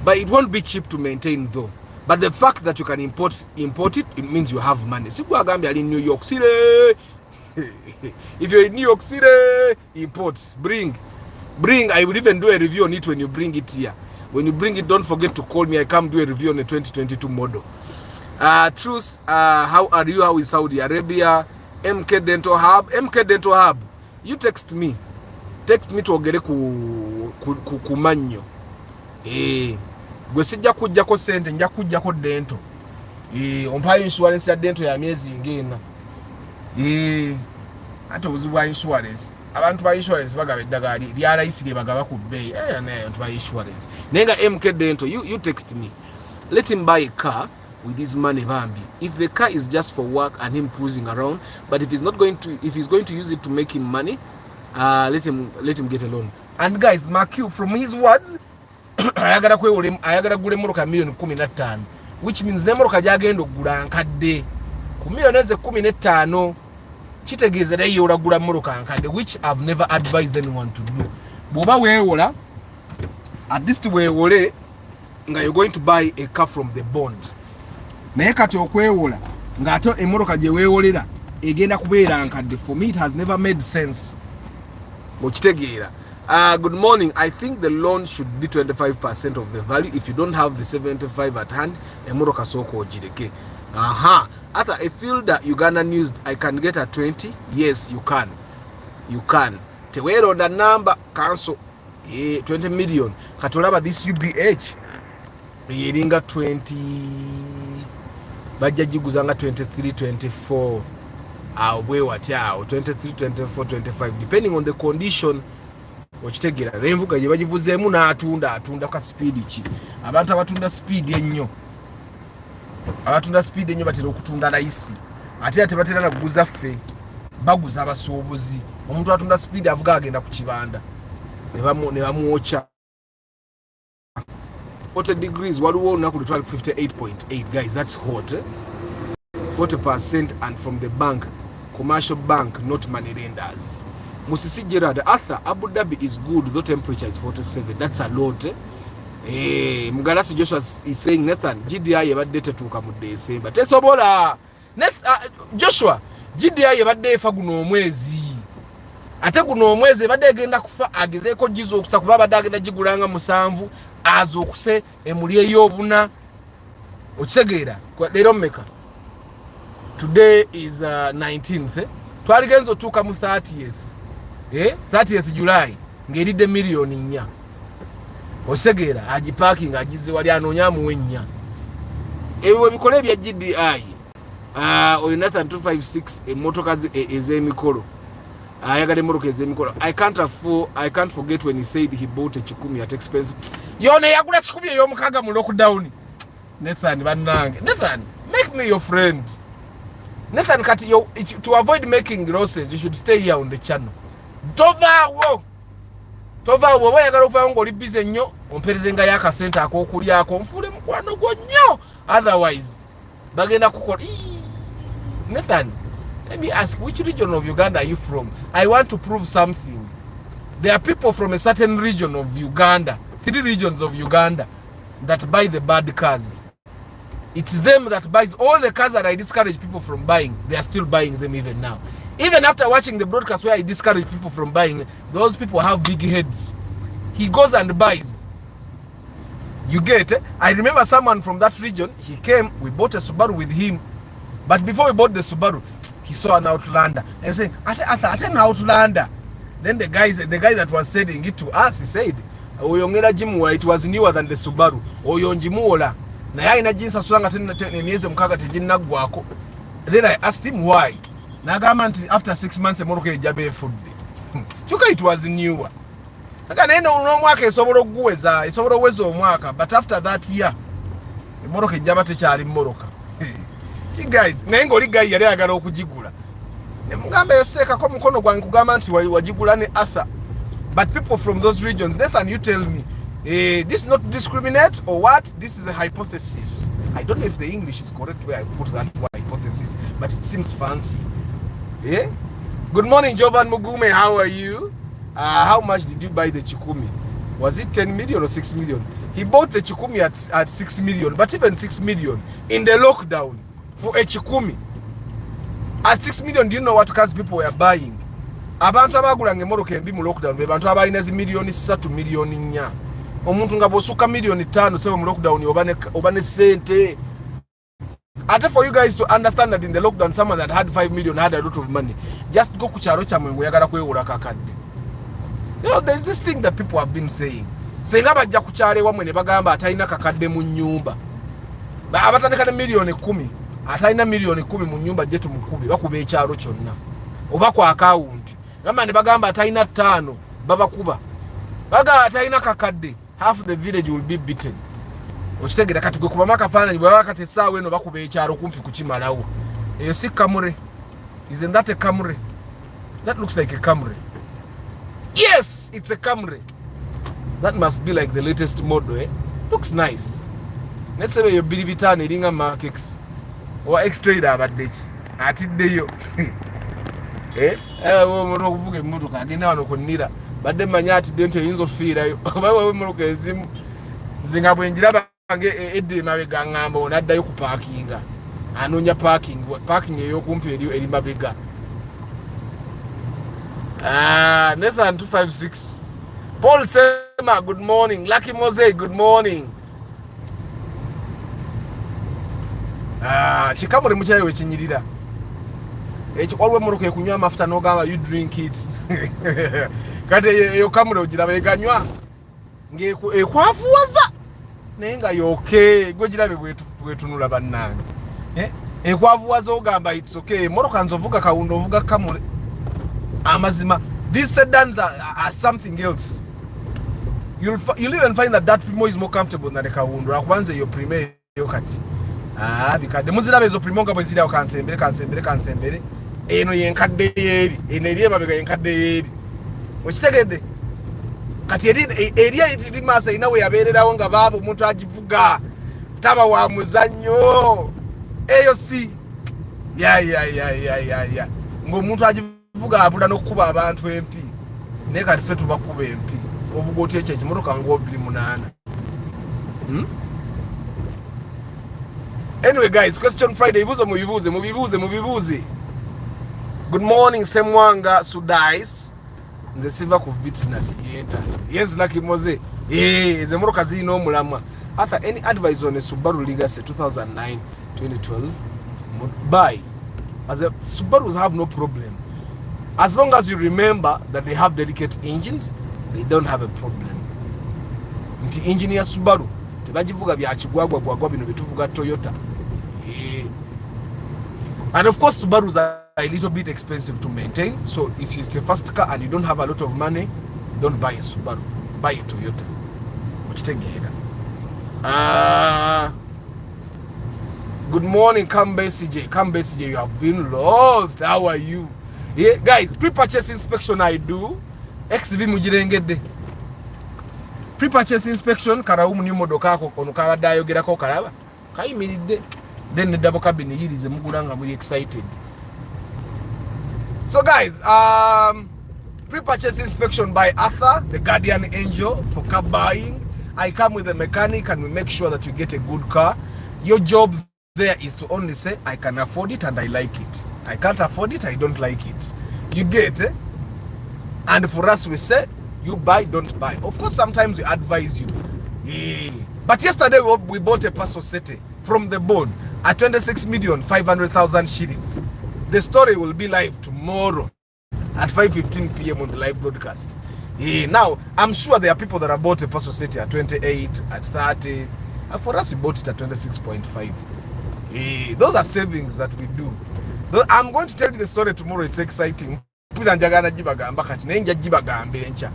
but it won't be cheap to maintain though. But the fact that you can import it, it means you have money. Sigwa Gambia in New York City. If you're in New York City, import, bring. I will even do a review on it when you bring it here. When you bring it, don't forget to call me. I come do a review on the 2022 model. Truth, how are you? How is Saudi Arabia? MK Dental Hub. You text me to ogere ku manyo. Gwe sijja kujjako sente, nja kujjako dental. Ompa insurance ya dental ya miezi ngena. Ate obuzibwa insurance. Abantu ba insurance bagaba eddagala lya layisi lye bagaba ku bbeeyi. Abantu ba insurance. Nenga MK Dental, you text me. Let him buy a car with his money, Bambi. If the car is just for work and him cruising around, but if he's going to use it to make him money, let him get a loan. And guys, mark you from his words, ayagala gule moroka milioni 15, which means ne moroka jagenda okugula nkadde ku milioni eze 15. Kitegeeza dai olagula moroka nkadde, which I've never advised anyone to do. Boba weewola, at least weewole nga you're going to buy a car from the bond. Naye kati okwewola nga ate emoroka gye weewolera egenda kubeera nkadde, for me it has never made sense. Okitegeera. Good morning. I think the loan should be 25% of the value. If you don't have the 75 at hand, emoroka soko ogireke. After I feel that Ugandan used, I can get a 20. Yes, you can. Tewero on the number cancel 20 million. Katolaba this UBH. Yelinga 20. Bajaji guzanga 23, 24. We watao 23, 24, 25. Depending on the condition. Okitegera renvuga ye bagivuzeemu n'atunda ka speed ki. Abantu abatunda speed ennyo. Batera okutunda layisi. Ate batera na kuguza ffe. Baguza abasuubuzi. Omuntu atunda speed avuga agenda ku kibanda. Ne bamuocha. 40 degrees waliwo olunaku lwe twali 58.8. Guys, that's hot. 40% and from the bank, commercial bank, not money lenders. Musisi Gerard, Arthur, Abu Dhabi is good, though temperature is 47. That's a lot. Mugalasi Joshua is saying, Nathan, GDI yabadde tetuuka mu December. Tesobola. Joshua, GDI yabadde efa guno omwezi. Ate guno omwezi badde egenda kufa agezeeko gizo okusa kuba badde agenda gigulanga 7 azo okuse emuli ey'obuna. Okitegeera leero mmeka? Today is 19th. Twaligenza otuuka mu 30th. 30th July ngeridde milioni 4. Osegeera agiparking agize wali anonyamu wennya. Ebiwe bikole bya GDI. Oyo Nathan 256 emotoka ez'emikolo. Ayagala emotoka ez'emikolo. I can't forget when he said he bought a chikumi at expense. Yone yagula chikumi ey'omukaga mu lockdown. Nathan bannange. Nathan, make me your friend. Nathan, to avoid making losses, you should stay here on the channel. Tovaawo wayagala okuva nga oli busy nnyo omperezenga y'akasente ak'okulyako nfuule mukwano gwo nnyo, otherwise bagenda kukola. Nathan, let me ask, which region of Uganda are you from? I want to prove something. There are people from a certain region of Uganda, 3 regions of Uganda, that buy the bad cars. It's them that buys all the cars that I discourage people from buying. They are still buying them even now. Even after watching the broadcast where I discourage people from buying, those people have big heads. He goes and buys. You get it? I remember someone from that region, he came, we bought a Subaru with him. But before we bought the Subaru, he saw an Outlander. And he was saying, an Outlander. Then the guy that was selling it to us, he said, it was newer than the Subaru. Oyonjimuola. Na yaina jinsa sulanga emyezi 6 teginnaggwako. Then I asked him why. Nagamba nti after 6 months emmotoka ejja beefudde. Kyokka it was newer. Aga naye n'omwaka esobola okuweza omwaka, but after that year emmotoka ejjaba tekyali mmoloka. You guys, naye ng'oli guy yali ayagala okugigula. Ne mugamba yoseekako mukono gwange kugamba nti wagigula ne Arthur. But people from those regions, Nathan, you tell me, this not discriminate or what? This is a hypothesis. I don't know if the English is correct where I put that hypothesis, but it seems fancy. Yeah? Good morning, Jovan Mugume. How are you? How much did you buy the Chikumi? Was it 10 million or 6 million? He bought the Chikumi at 6 million, but even 6 million in the lockdown for a Chikumi. At 6 million, do you know what cars people were buying? abantu abagulanga emmoloka embi mu lockdown be bantu abalina zi milioni 3 milioni 4 omuntu nga bwosuka milioni 5 sebe mu lockdown oba ne sente. Ate for you guys to understand that in the lockdown someone that had 5 million had a lot of money, just go kucharo cha mwengo yagala kwewula kakadde. You know, there's this thing that people have been saying. Senga bajja kuchale wamwe ne bagamba atalina kakadde mu nyumba. Abatandika ne milioni 10, atalina milioni 10 mu nyumba jetu mukubi bakuba ekyalo kyonna. Oba kwa account. Gamba ne bagamba atalina 5 babakuba. Baga atalina kakadde, half the village will be beaten. Okitegera kati gwe kuba makafaananyi bwe baba kati essaawa eno bakuba ekyalo kumpi kukimalawo. Eyo si Camry. Isn't that a Camry? That looks like a Camry. Yes, it's a Camry. That must be like the latest model, eh? Looks nice. Nesebe yo bili bitano iringa Markex. Wa X-Trader abadde ki. Atiddeyo. Wo moto kuvuga emmotoka agenda wano kunnira. Badde manya atidde nti eyinza ofiirayo. Oba we mmotoka ezimu. Nze nga bwe njiraba edde mabega ngamba onaddayo ku parkinga. Anoonya parking ey'okumpi eri mabega. Nathan 256. Paul Sema, good morning. Lucky Mose, good morning. Chikamure muchayo wechinyirira. Waliwo emmoloka ekunywa amafuta n'ogamba you drink it. Kati eyo Camry ogiraba eganywa ng'ekwavuwaza naye nga yoke gwe girabe bwetunula bannange. Ekwavuwaza ogamba it's okay. Emmoloka nze ovuga kawundo ovuga Camry. Amazima, these sedans are something else. You'll even find that Primo is more comfortable than the kawundo. Akubanze yo Primo yo kati. Bikadde muzirabe zo Primo nga bwe zirawo kansembere. Eno yenkadde yeri. Eno eriye mabega yenkadde yeri. Okitegedde? Kati eriya iri masa inawe yabeererawo nga baabo omuntu agivuga. Taba wa muzannyo. Eyo si. Ya. Ng'omuntu agivuga abula n'okuba abantu empi. Naye kati ffe tubakuba empi. Ovuga otya ekyo ekimotoka ng'o28. Anyway guys, question Friday ibuzo mubibuze. Good morning Semwanga Sudais. Nze siva ku fitness yenta. Yes Lucky Mose. Ze motoka zino mulamwa. After any advice on a Subaru Legacy 2009 2012 buy. As a Subarus have no problem. As long as you remember that they have delicate engines, they don't have a problem. Nti engine ya Subaru tebagivuga bya kigwagwa bino bituvuga Toyota. And of course Subarus are a little bit expensive to maintain, so if it's a fast car and you don't have a lot of money, don't buy a Subaru, buy a Toyota. Good morning Kambesije, you have been lost. How are you? Yeah, guys, pre-purchase inspection I do. XV mujirengedde. Pre-purchase inspection karawumu new modoka kako onukaba dayogerako kalaba. Kayimiridde. Then the double cabin yirize mugulanga muri excited. So guys, pre-purchase inspection by Arthur, the guardian angel for car buying. I come with a mechanic and we make sure that you get a good car. Your job there is to only say I can afford it and I like it. I can't afford it, I don't like it. You get it? And for us we say you buy, don't buy. Of course sometimes we advise you. But yesterday we bought a Paso City from the bone at 26,500,000 shillings. The story will be live tomorrow at 5:15 p.m. on the live broadcast. Now I'm sure there are people that have bought a Paso City at 28, at 30. And for us we bought it at 26.5. Those are savings that we do. I'm going to tell you the story tomorrow. It's exciting. Pula njagana jibagamba kati nenja jibagambe encha.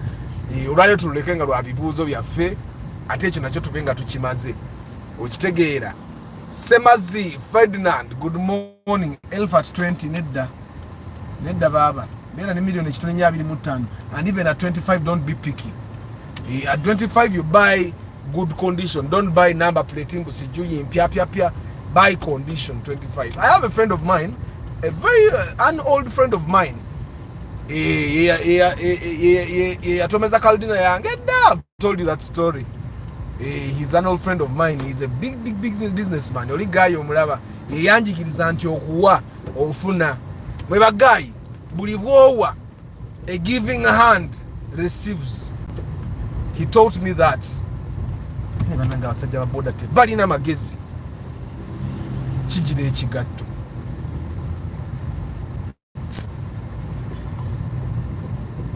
Ulayo tululekenga lwa bibuzo byaffe ate ekyo nakyo tubenga tukimaze. Okitegeera. Semazi Ferdinand, good morning. Elfat 20 nedda baba. Bera ne million ekitone nya 25 and even at 25 don't be picky. At 25 you buy good condition. Don't buy number plate busijui mpya. Buy condition 25. I have a friend of mine, a very an old friend of mine. Atomeza Kaldina yange. I've told you that story. He's an old friend of mine. He's a big businessman. Oli guy omulaba yanjikiriza nti okuwa ofuna. Mweba guy buli bwowa A giving hand receives. He taught me that. Nebananga basajja baboda te balina magezi. Kijire ekigatto.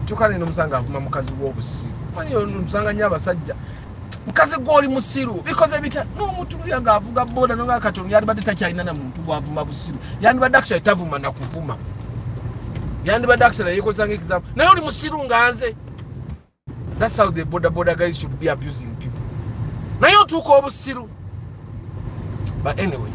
Tukale nomusanga avuma mukazi w'obusiru. Manyi nomusanga nya abasajja. Mukazi gw'oli musiru because ebita n'omuntu nga avuga boda nga Katonda yandibadde takyalina na muntu gw'avuma busiru. Yandibadde actually tavuma na kuvuma. Yandibadde actually yekozanga exam. Naye oli musiru nga nze. That's how the border guys should be abusing people. Naye otuuka obusiru. But anyway,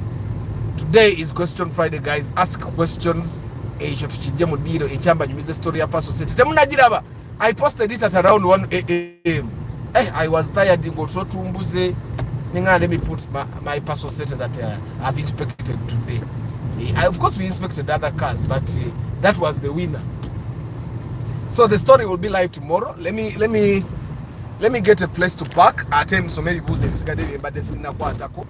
today is Question Friday, guys. Ask questions. Ekyo tukijje mu ddiiro ekyamba nyumiza story ya Paso City. Temunagiraba. I posted it at around 1 a.m. I was tired ngo tumbuze ninga let me put my Paso City that I've inspected today. Of course we inspected other cars, but that was the winner. So the story will be live tomorrow. Let me get a place to park. Atem so many buze bisigade mbade sina kwatako.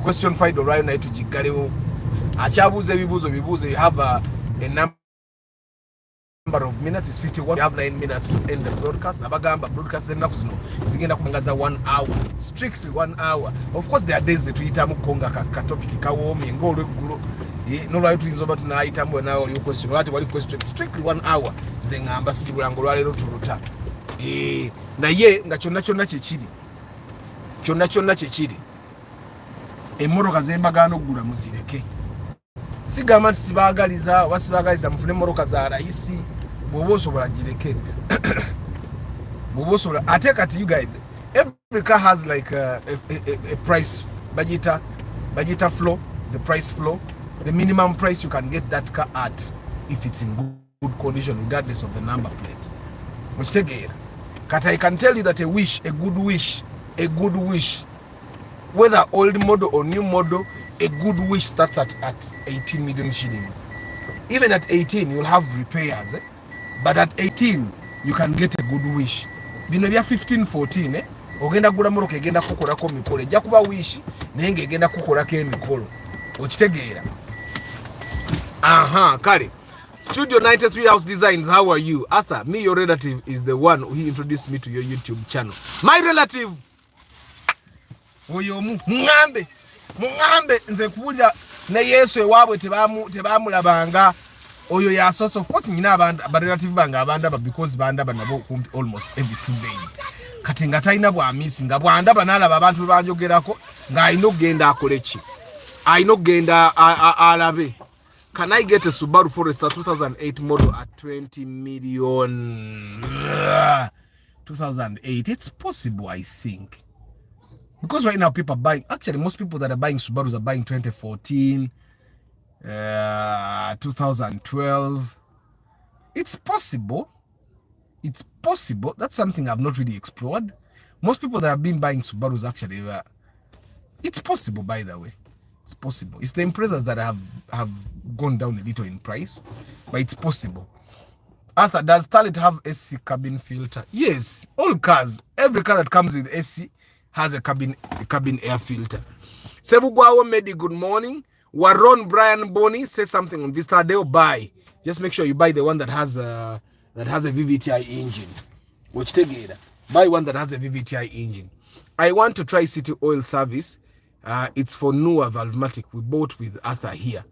Question Friday right now tujigalewo. Achabuze bibuzo you have a number of minutes is 51. You have 9 minutes to end the broadcast. Nabagamba broadcast enaku zino zigenda kumangaza 1 hour, strictly 1 hour. Of course there are days that we itamu konga ka topic kawomi ngolo gulo no right twinzo batu na itamu na your question wati wali question strictly 1 hour zengamba sibulango lwalero tuluta naye nga kyonna kyekiri emmoroka zembagano gula muzireke sigama sibagaliza wasibagaliza mufune emmoroka za raisi bobosobola gireke bobosobola ate kati you guys every car has like a price budget floor, the price floor, the minimum price you can get that car at if it's in good condition regardless of the number plate. Which again, I can tell you that a good wish, whether old model or new model, a good wish starts at 18 million shillings. Even at 18, you'll have repairs, but at 18, you can get a good wish. Bino bya 15, 14, ogenda gula moroka egenda kukolako mikolo. Ejja kuba wish, naye ng'egenda kukolako emikolo. Okitegeera. Kale. Studio 93 House Designs, how are you? Arthur, me, your relative, is the one who introduced me to your YouTube channel. My relative! Oyo mungambe nze kuulira ne Yesu ewaabwe tebamulabanga oyo ya source of course nyina abarelative banga abandaba because bandaba nabo almost every 2 days. Kati nga talina bwamisi nga bwandaba n'alaba abantu banjogerako nga alina okugenda akoleki. Alina okugenda alabe. Can I get a Subaru Forester 2008 model at 20 million? 2008. It's possible, I think. Because right now people are buying, actually most people that are buying Subarus are buying 2014, 2012. It's possible. It's possible. That's something I've not really explored. Most people that have been buying Subarus actually, it's possible, by the way. It's possible. It's the Imprezas that have gone down a little in price, but it's possible. Arthur, does Starlet have AC cabin filter? Yes, all cars, every car that comes with AC has a cabin air filter. Sebugwawo Medi, good morning. Waron Brian Boni says something on Vista Deo. Buy. Just make sure you buy the one that has a VVTi engine. Watch together. Buy one that has a VVTi engine. I want to try City Oil service. It's for Nua Valvematic. We bought with Arthur here.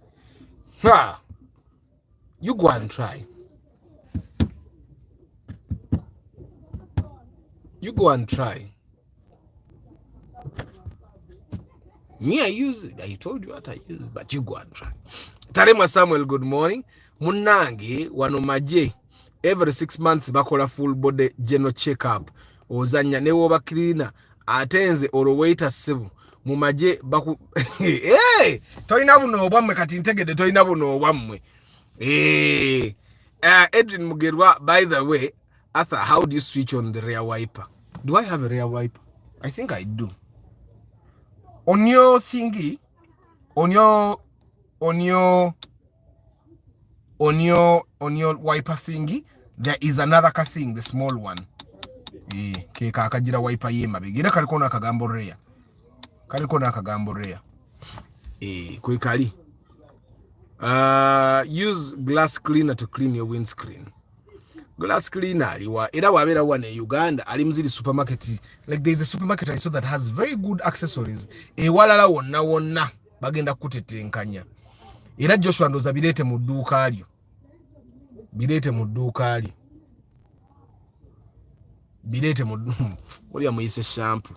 You go and try. You go and try. Me, I use it. I told you what I use, but you go and try. Tarema Samuel, good morning. Munange wanomaje. Every 6 months bakola full body general check-up. Ozanya newo bakirina. Atenze orowaita sebu. Mumaje baku hey toina buno obwamwe kati ntegede toina buno obwamwe Edwin Mugerwa, by the way, Arthur, how do you switch on the rear wiper? Do I have a rear wiper? I think I do. On your thingy, on your wiper thingy, there is another thing, the small one. Ke kakajira wiper yema bigira kaliko na kagambo rear. Kaliko na kagambo rear. Kwekali. Use glass cleaner to clean your windscreen. glass cleaner aliwa era wabera wane Uganda ali mzili supermarket, like there's a supermarket I saw that has very good accessories ewalala wonna bagenda kutetenkanya era Joshua ndoza bilete mu dduuka alyo bilete mu William Moise shampoo.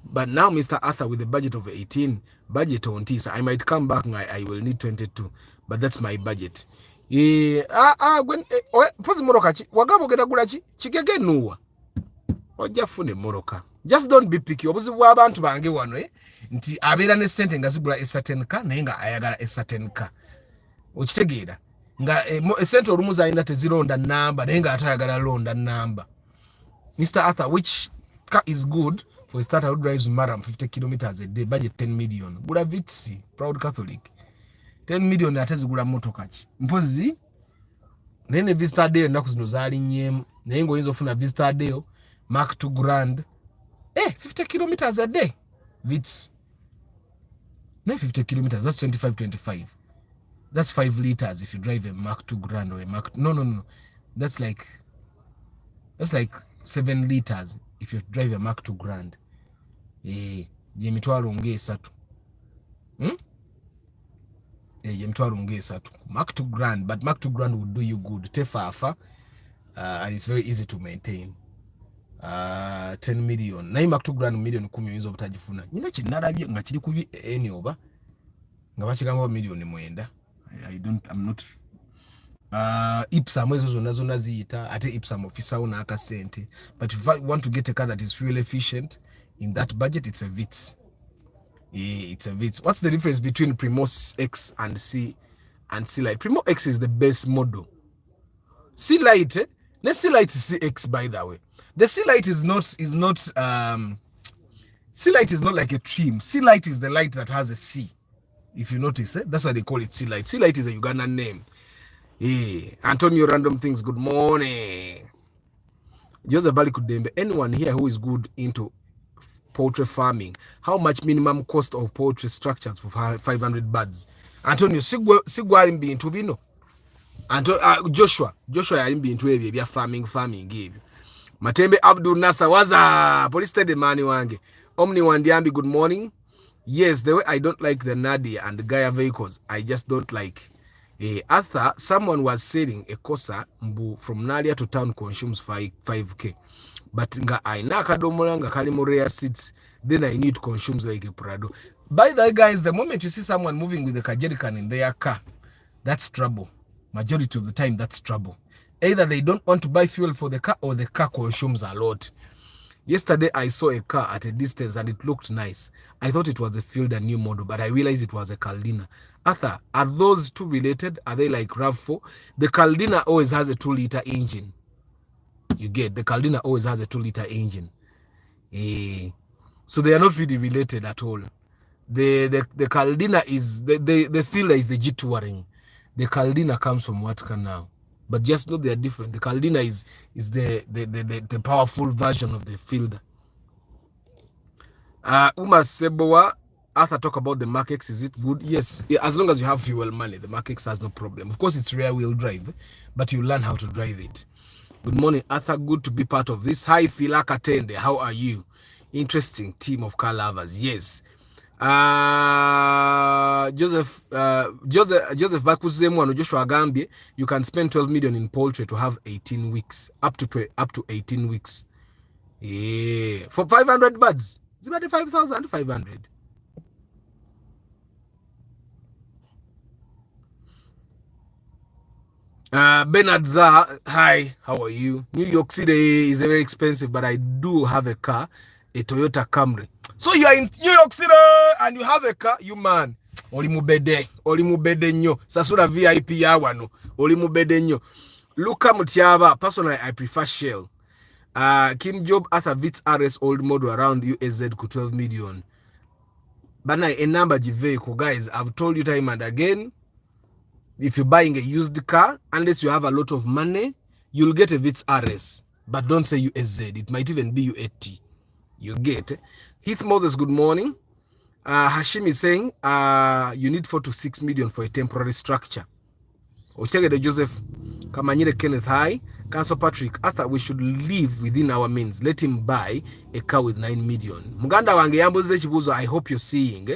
But now Mr. Arthur with a budget of 18, budget on tea, so I might come back and I will need 22, but that's my budget. Pozi moroka chi wagabo genda gula chi chigege nuwa ojja fune moroka. Just don't be picky. Obuzi bw'abantu bange wano nti abeera ne sente nga zigula a certain car naye nga ayagala a certain car. Okitegeera nga sente olumu zalina tezironda namba naye nga atayagala londa namba. Mr. Arthur, which car is good for a starter who drives Maram 50 kilometers a day, budget 10 million? Gula Vitsi, proud Catholic. 10 million atezi gula motoka chi. Mpozi nene Vista Dale naku zino zali nyemu naye ngo yinzo funa Vista Dale Mark 2 grand 50 kilometers a day Vitsi. No 50 kilometers, that's 25. That's 5 liters if you drive a Mark 2 grand or a Mark no. That's like 7 liters if you drive a Mark 2 grand. Je mitwalo nge 3. Je mitwalo nge 3. Mark 2 grand, but Mark 2 grand would do you good. Tefafa and it's very easy to maintain. 10 million. Na Mark 2 grand million 10 yinzo butajifuna. Nyina kinalabye nga kiri kubi eni oba. Nga bachigamba million mwenda. I'm not Ipsam ezo zona ziyita ate Ipsam officer una akasente, but if I want to get a car that is fuel efficient in that budget, it's a Vitz. It's a Vitz. What's the difference between Primo's X and C Light? Primo X is the best model. C Light, the C Light is CX, by the way. The C Light is not C Light is not like a trim. C Light is the light that has a C. If you notice, that's why they call it C Light. C Light is a Ugandan name. Antonio Random Things, good morning. Joseph Bali Kudembe, anyone here who is good into poultry farming, how much minimum cost of poultry structures for 500 birds? Antonio, sigwa alimbi into bino. Joshua alimbi into ebya farming ebyo. Matembe Abdul Nasa waza police state mani wange. Omni Wandiambi, good morning. Yes, the way I don't like the Nadia and the Gaia vehicles, I just don't like. Arthur, someone was selling a Kosa mbu from Nadia to town consumes 5k. But nga aina kadomola nga kalimu rare seeds, then I need consumes like a Prado. By the way, guys, the moment you see someone moving with a kajerican in their car, that's trouble. Majority of the time, that's trouble. Either they don't want to buy fuel for the car or the car consumes a lot. Yesterday, I saw a car at a distance and it looked nice. I thought it was a Fielder new model, but I realized it was a Caldina. Arthur, are those two related? Are they like RAV4? The Caldina always has a 2-liter engine. You get, the Caldina always has a 2-liter engine. So they are not really related at all. The Caldina is, the Fielder is the G Touring. The Caldina comes from what car now? But just know they are different. The Caldina is the powerful version of the Fielder. Uma Sebowa, Arthur talk about the Mark X. Is it good? Yes. As long as you have fuel money, the Mark X has no problem. Of course, it's rear wheel drive, but you learn how to drive it. Good morning, Arthur. Good to be part of this. Hi, Filaka Tende. How are you? Interesting team of car lovers. Yes. Joseph Bakuzemu Joshua Gambie, you can spend 12 million in poultry to have 18 weeks, up to 18 weeks. Yeah, for 500 birds, it's about 5,500. Bernard Zah, hi, how are you? New York City is very expensive, but I do have a car, a Toyota Camry. So you are in New York City and you have a car, you man. Oli mubede nyo. Sasura VIP ya wano. Oli mubede nyo. Luka Mutiaba, personally I prefer Shell. Kim Job Arthur Vitz RS old model around USZ ku 12 million. But a number of vehicle, guys, I've told you time and again, if you're buying a used car, unless you have a lot of money, you'll get a Vitz RS. But don't say USZ. It might even be U80. You get. Heath Moses, good morning. Hashim is saying you need 4 to 6 million for a temporary structure. Ochegede Joseph Kamanyire Kenneth, hi. Council Patrick, Arthur, we should live within our means. Let him buy a car with 9 million. Muganda wange yambuze chibuzo. I hope you're seeing.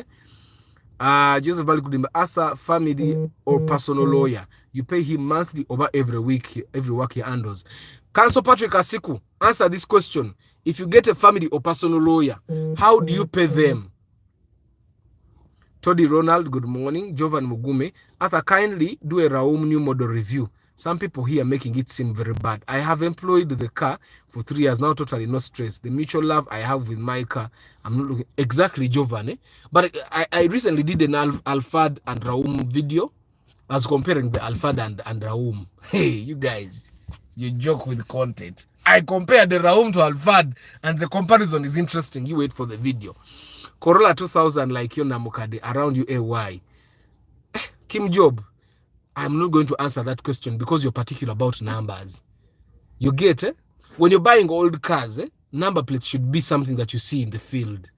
Joseph Balikudimba, Arthur, family or personal lawyer. You pay him monthly over every week, every work he handles. Council Patrick Asiku, answer this question. If you get a family or personal lawyer, how do you pay them? Toddy Ronald, good morning. Jovan Mugume, Arthur, kindly do a Raum new model review. Some people here are making it seem very bad. I have employed the car for 3 years now, totally no stress. The mutual love I have with my car, I'm not looking exactly Jovan. But I recently did an Alphard and Raum video. I was comparing the Alphard and Raum. Hey, you guys, you joke with content. I compared the Raum to Alphard, and the comparison is interesting. You wait for the video. Corolla 2000 like your Namukade around UAY. Kim Job, I'm not going to answer that question because you're particular about numbers. You get it? When you're buying old cars, number plates should be something that you see in the field.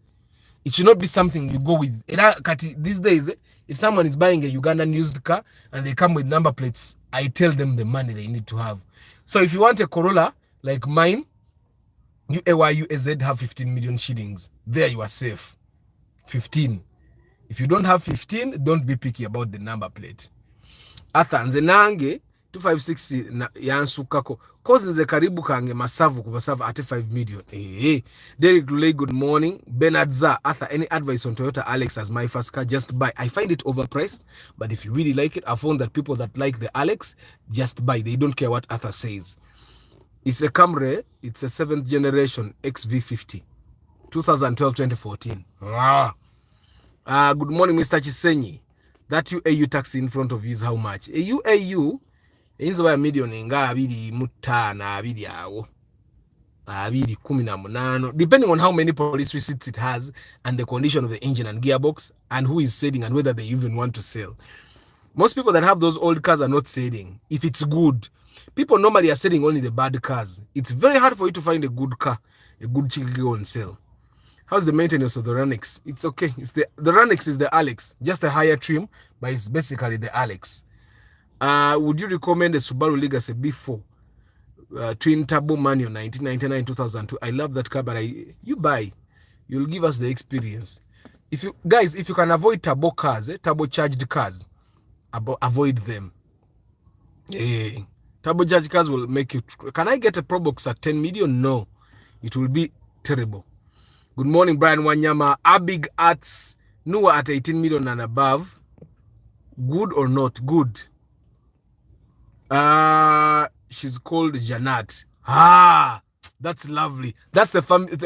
It should not be something you go with. These days, if someone is buying a Ugandan used car and they come with number plates, I tell them the money they need to have. So if you want a Corolla like mine, UAY have 15 million shillings. There you are safe. 15. If you don't have 15, don't be picky about the number plate. Arthur nze nange 256 yansukako kozi nze karibu kange masavu kubasavu ate 5 million. Derek Lulay, good morning. Bernard Za, Arthur, any advice on Toyota Alex as my first car? Just buy. I find it overpriced, but if you really like it, I found that people that like the Alex just buy. They don't care what Arthur says. It's a Camry. It's a 7th generation XV50, 2012-2014. Good morning, Mr. Chisenyi. That UAU taxi in front of you is how much? A UAU is over a million nga abiri mutana abiri awo. Abiri 18, depending on how many police receipts it has and the condition of the engine and gearbox and who is selling and whether they even want to sell. Most people that have those old cars are not selling if it's good. People normally are selling only the bad cars. It's very hard for you to find a good car, a good chicken on sale. How's the maintenance of the Ranix? It's okay. It's the Ranix is the Alex, just a higher trim, but it's basically the Alex. Would you recommend a Subaru Legacy B4 twin turbo manual 1999-2002? I love that car, but you buy, you'll give us the experience. If you guys, if you can avoid turbo cars, turbo charged cars, avoid them. Turbo charged cars will make you. Can I get a Probox at 10 million? No, it will be terrible. Good morning, Brian Wanyama. Abig Arts, Nua at 18 million and above. Good or not? Good. She's called Janat. That's lovely. That's the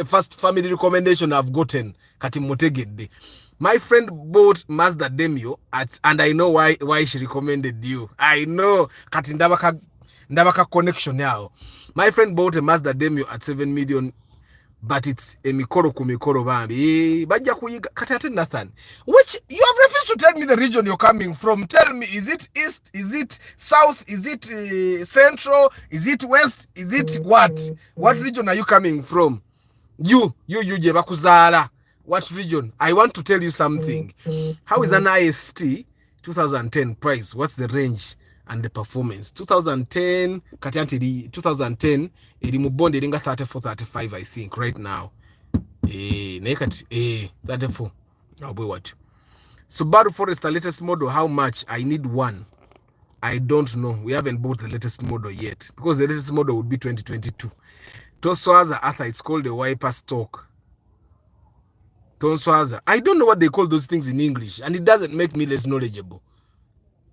first family recommendation I've gotten. Katimotegede. My friend bought Mazda Demio and I know why she recommended you. I know. Ndabaka connection now. My friend bought a Mazda Demio at 7 million. But it's a mikoro kumikoro bambi. Baja kuyiga katate Nathan. Which you have refused to tell me the region you're coming from. Tell me, is it east? Is it south? Is it central? Is it west? Is it what? What region are you coming from? You Jebakuzala. What region? I want to tell you something. How is an IST 2010 price? What's the range and the performance? 2010 Katianti 2010 Irimubonde ringa 34-35 I think right now. 34. I'll be what? Subaru Forester latest model, how much? I need one. I don't know. We haven't bought the latest model yet because the latest model would be 2022. Tonswaza Arthur, it's called a wiper stock. Tonswaza. I don't know what they call those things in English and it doesn't make me less knowledgeable.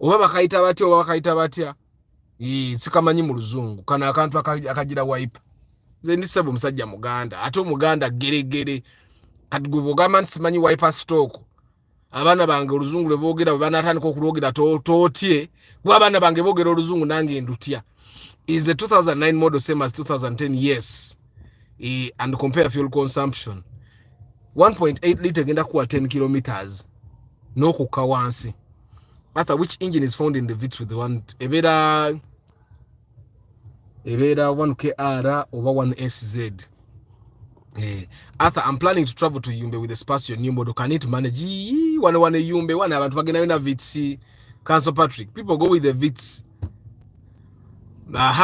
Oba bakaita batia sikamanyi mu luzungu kana akantu akagira wipe ze ndisebo musajja muganda ate muganda geregere katugo gama nsimanyi wiper stock abana bange oluzungu lebogera banatandika okulogera totie bwa abana bange bogera oluzungu nange ndutia. Is the 2009 model same as 2010? Yes. And compare fuel consumption 1.8 liter genda kuwa 10 kilometers no kukawansi. Arthur, which engine is found in the Vitz with the one Ebeda 1KR over 1SZ? Arthur, I'm planning to travel to Yumbe with the Spacio new model. Can it manage? One Yumbe, one abantu bagenda na Vitz. Council Patrick. People go with the Vitz.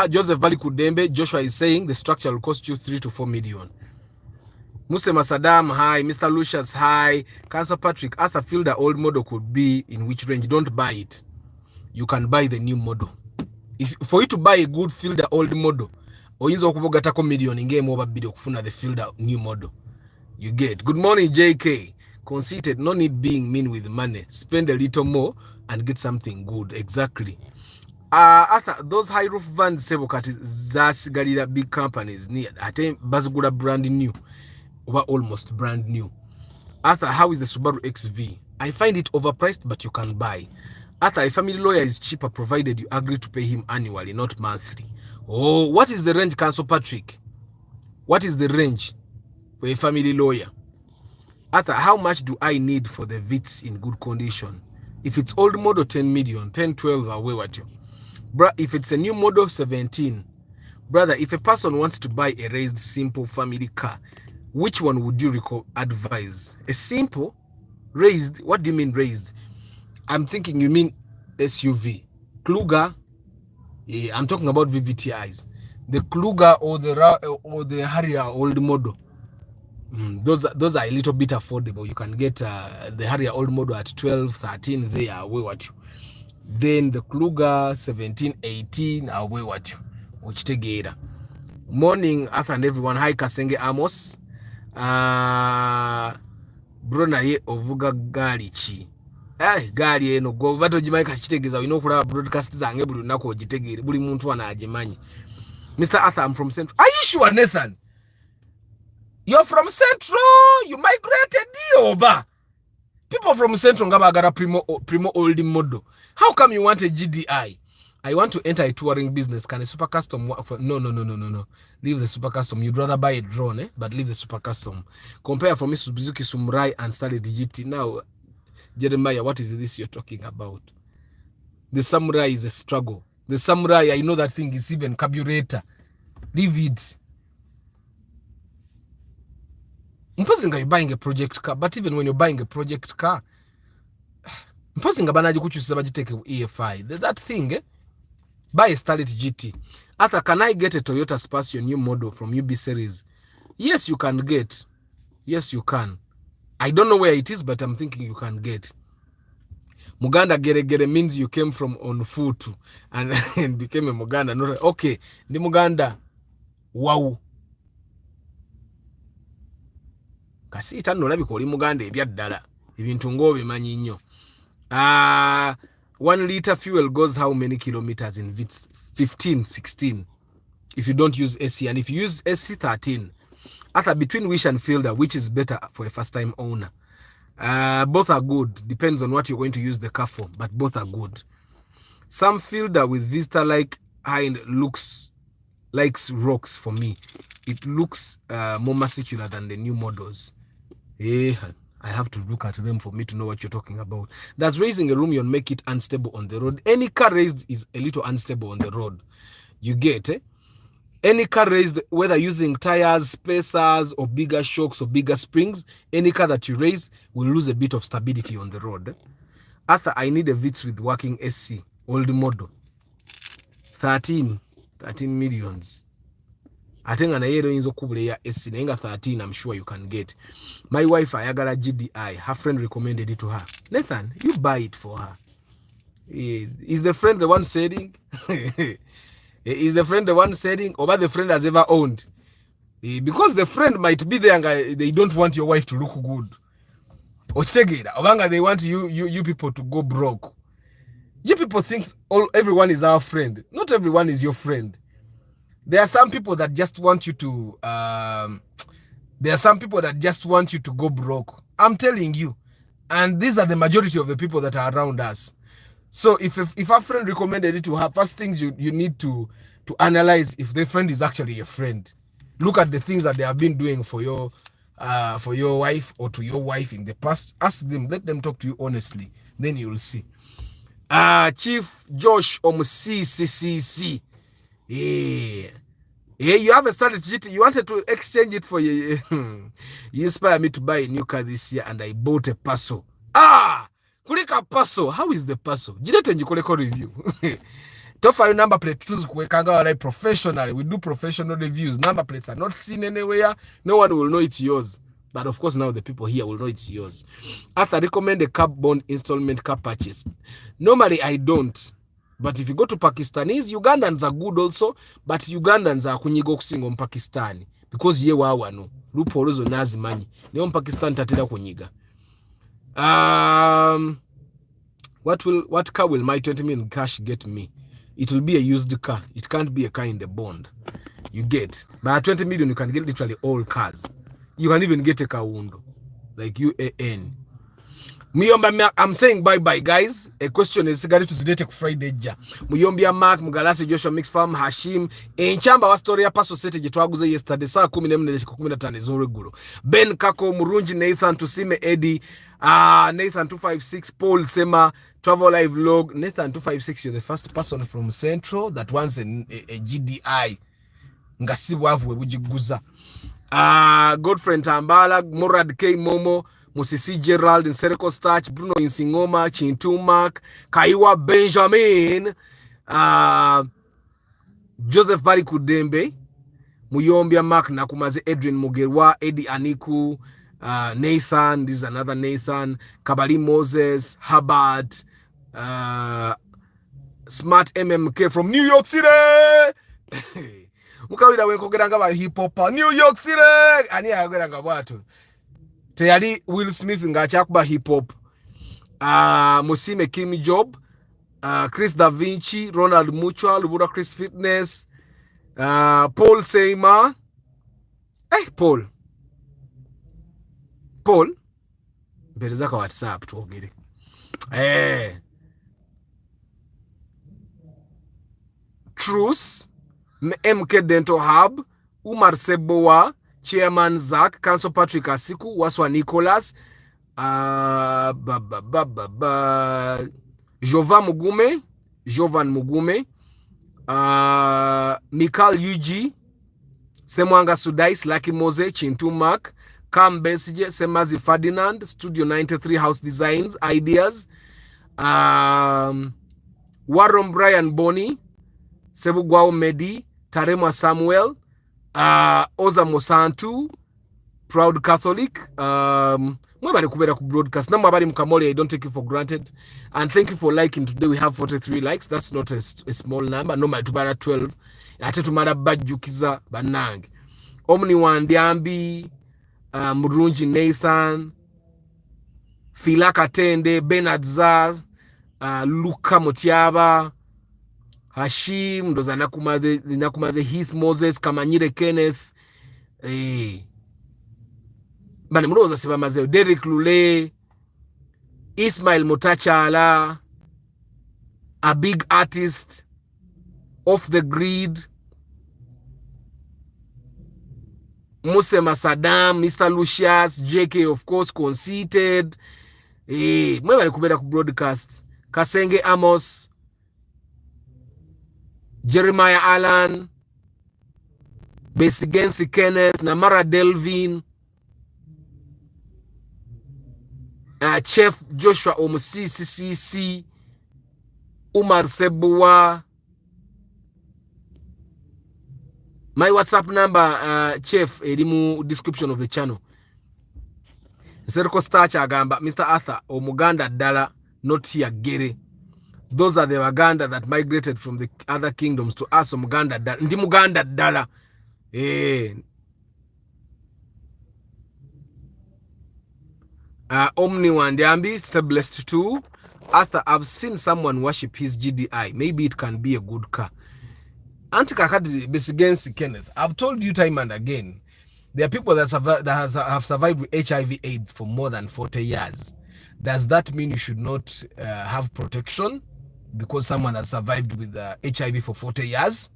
Joseph Bali Kudembe, Joshua is saying the structure will cost you 3 to 4 million. Musema Saddam, hi. Mr. Lucius, hi. Cancer Patrick, Arthur Fielder old model could be in which range? Don't buy it. You can buy the new model. For you to buy a good Fielder old model, oyinza okubogatako million ng'emu oba bbiri okufuna the Fielder new model. You get. Good morning, JK. Conceited, no need being mean with money. Spend a little more and get something good. Exactly. Arthur, those high roof vans sebokati zasigalira big companies near ate bazigula brand new or almost brand new. Arthur, how is the Subaru XV? I find it overpriced, but you can buy. Arthur, a family lawyer is cheaper provided you agree to pay him annually, not monthly. Oh, what is the range, Council Patrick? What is the range for a family lawyer? Arthur, how much do I need for the VITs in good condition? If it's old model, 10 million, 10, 12, away what you. If it's a new model, 17. Brother, if a person wants to buy a raised simple family car, which one would you advise? A simple, raised, what do you mean raised? I'm thinking you mean SUV. Kluger, yeah, I'm talking about VVTIs. The Kluger or the Harrier old model. Those are a little bit affordable. You can get the Harrier old model at 12, 13, they are away what you. Then the Kluger 17, 18 are away what you. Which together. Morning, Arthur and everyone. Hi, Kasenge Amos. Brona ye ovuga galichi. Gali eno go bato jimaika kitegeza ino kulaba broadcast zange buli nako ogitegere buli muntu anagimanyi. Mr. Arthur, I'm from Central. Are you sure, Nathan? You're from Central. You migrated Oba. People from Central ngaba agara primo old model. How come you want a GDI? I want to enter a touring business. Can a super custom work for? No. Leave the super custom. You'd rather buy a drone, but leave the super custom. Compare for me Suzuki Sumrai and Starlet GT. Now, Jeremiah, what is this you're talking about? The Samurai is a struggle. The Samurai, I know that thing is even carburetor. Leave it. You're buying a project car, but even when you're buying a project car, take EFI. That thing, buy a Starlet GT. Arthur, can I get a Toyota Spacio new model from UB series? Yes, you can get. Yes, you can. I don't know where it is, but I'm thinking you can get. Muganda gere means you came from on foot and became a Muganda. Okay, the Muganda. Wow. Kasi itano labi koli Muganda ebyaddala. Ebintu ngo bimanyi nnyo. 1 liter fuel goes how many kilometers in 15, 16. If you don't use AC, and if you use AC, 13. After between Wish and Fielder, which is better for a first-time owner? Both are good. Depends on what you're going to use the car for, but both are good. Some Fielder with Vista-like hind likes rocks for me. It looks more muscular than the new models. I have to look at them for me to know what you're talking about. Does raising a Room make it unstable on the road? Any car raised is a little unstable on the road. You get it? Any car raised, whether using tires, spacers, or bigger shocks or bigger springs, any car that you raise will lose a bit of stability on the road. Arthur, I need a Vitz with working SC, old model. 13 millions. I think an aero inzo kubule SC, nenga 13, I'm sure you can get. My wife, ayagala GDI, her friend recommended it to her. Nathan, you buy it for her. Is the friend the one selling? Is the friend the one selling, or what the friend has ever owned? Because the friend might be there and they don't want your wife to look good. Or they want you people to go broke. You people think everyone is our friend. Not everyone is your friend. There are some people that just want you to go broke. I'm telling you. And these are the majority of the people that are around us. So if a friend recommended it to her, first things you need to analyze if their friend is actually a friend. Look at the things that they have been doing for your wife or to your wife in the past. Ask them, let them talk to you honestly. Then you'll see. Chief Josh CCC. Yeah, you have a strategy. You wanted to exchange it for you. You inspired me to buy a new car this year, and I bought a Paso. Kulika Paso. How is the Paso? Jidete njikoleko review. Tofa number plate tuzikwekanga like professionally. We do professional reviews. Number plates are not seen anywhere. No one will know it's yours. But of course now the people here will know it's yours. After recommend a car bond installment car purchase. Normally I don't. But if you go to Pakistanis, Ugandans are good also, but Ugandans are kunyiga okusinga Pakistani because ye wawano lupo olozo nazi manyi niyo Pakistan tatira kunyiga. What car will my 20 million cash get me? It will be a used car. It can't be a car in the bond. You get. But at 20 million you can get literally all cars. You can even get a car window like UAN. Muyomba, I'm saying bye-bye, guys. A question is to today Friday. Muyombia Mark, Mugalasi, Joshua Mix Farm, Hashim. Enchamba wa story ya paso sete jitwaguze yesterday. Saa 10:15 zore guru. Ben Kako, Murunji, Nathan, Tusime, Eddie, Nathan 256, Paul Sema, Travel Live Vlog. Nathan 256, you're the first person from Central that wants a GDI. Ngasibu avu wujiguza. Godfriend Tambala, Murad K. Momo, Musisi Gerald, Nsereko Starch, Bruno Insingoma, Chintu Mark, Kaiwa Benjamin, Joseph Bari Kudembe, Muyombia Mark, Nakumaze Adrian Mugerwa, Eddie Aniku, Nathan, this is another Nathan, Kabali Moses, Hubbard, Smart MMK from New York City. Mukawida wenkogeranga ba hip hop New York City ani ayogeranga bwatu teyali Will Smith ngachakuba hip hop Musime Kim Job Chris Da Vinci Ronald Mutual Lubura Chris Fitness Paul Seymour Paul mbeleza kwa WhatsApp tuogere Truce MK Dental Hub, Umar Sebowa, Chairman Zach, Council Patrick Asiku, Waswa Nicholas, Jovan Mugume, Mikal UG, Semwanga Sudais, Lucky Mose, Chintu Mark, Cam Besije, Semazi Ferdinand, Studio 93 House Designs, Ideas, Warren Brian Boni, Sebugwao Medi, Tarema Samuel, Oza Mosantu, Proud Catholic, mwabari kubera ku broadcast. Namwabari mkamole, I don't take it for granted. And thank you for liking. Today we have 43 likes. That's not a small number. No tubara 12. Ate tumara bajukiza banang. Omni Wandiambi, Murunji Nathan, Filaka Tende, Bernard Zaz, Luka Motiaba, Hashim, ndo zinakumaze Heath Moses, Kamanyire Kenneth, bani munoza siba mazeo, Derek Lule, Ismail Mutachala, a big artist, Off the Grid, Muse Masadam, Mr. Lucius, JK of course, Conceited, mwe kubera ku broadcast, Kasenge Amos, Jeremiah Allen, Besigensi Kenneth, Namara Delvin, Chef Joshua Omusi CCC, Umar Sebuwa. My WhatsApp number, Chef, edimu description of the channel. Nsereko Starch agamba, Mr. Arthur, Omuganda Dala, not here Gere. Those are the Waganda that migrated from the other kingdoms to us. Muganda Dala. Ndi Muganda Dala. Omni Wandiambi, stay blessed too. Arthur, I've seen someone worship his GDI. Maybe it can be a good car. Antika Kadi Besigensi Kenneth, I've told you time and again, there are people that have survived with HIV/AIDS for more than 40 years. Does that mean you should not have protection because someone has survived with HIV for 40 years?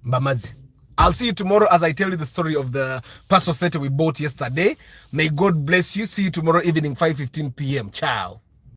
Bamazi. I'll see you tomorrow as I tell you the story of the Paso set we bought yesterday. May God bless you. See you tomorrow evening, 5:15 p.m. Ciao.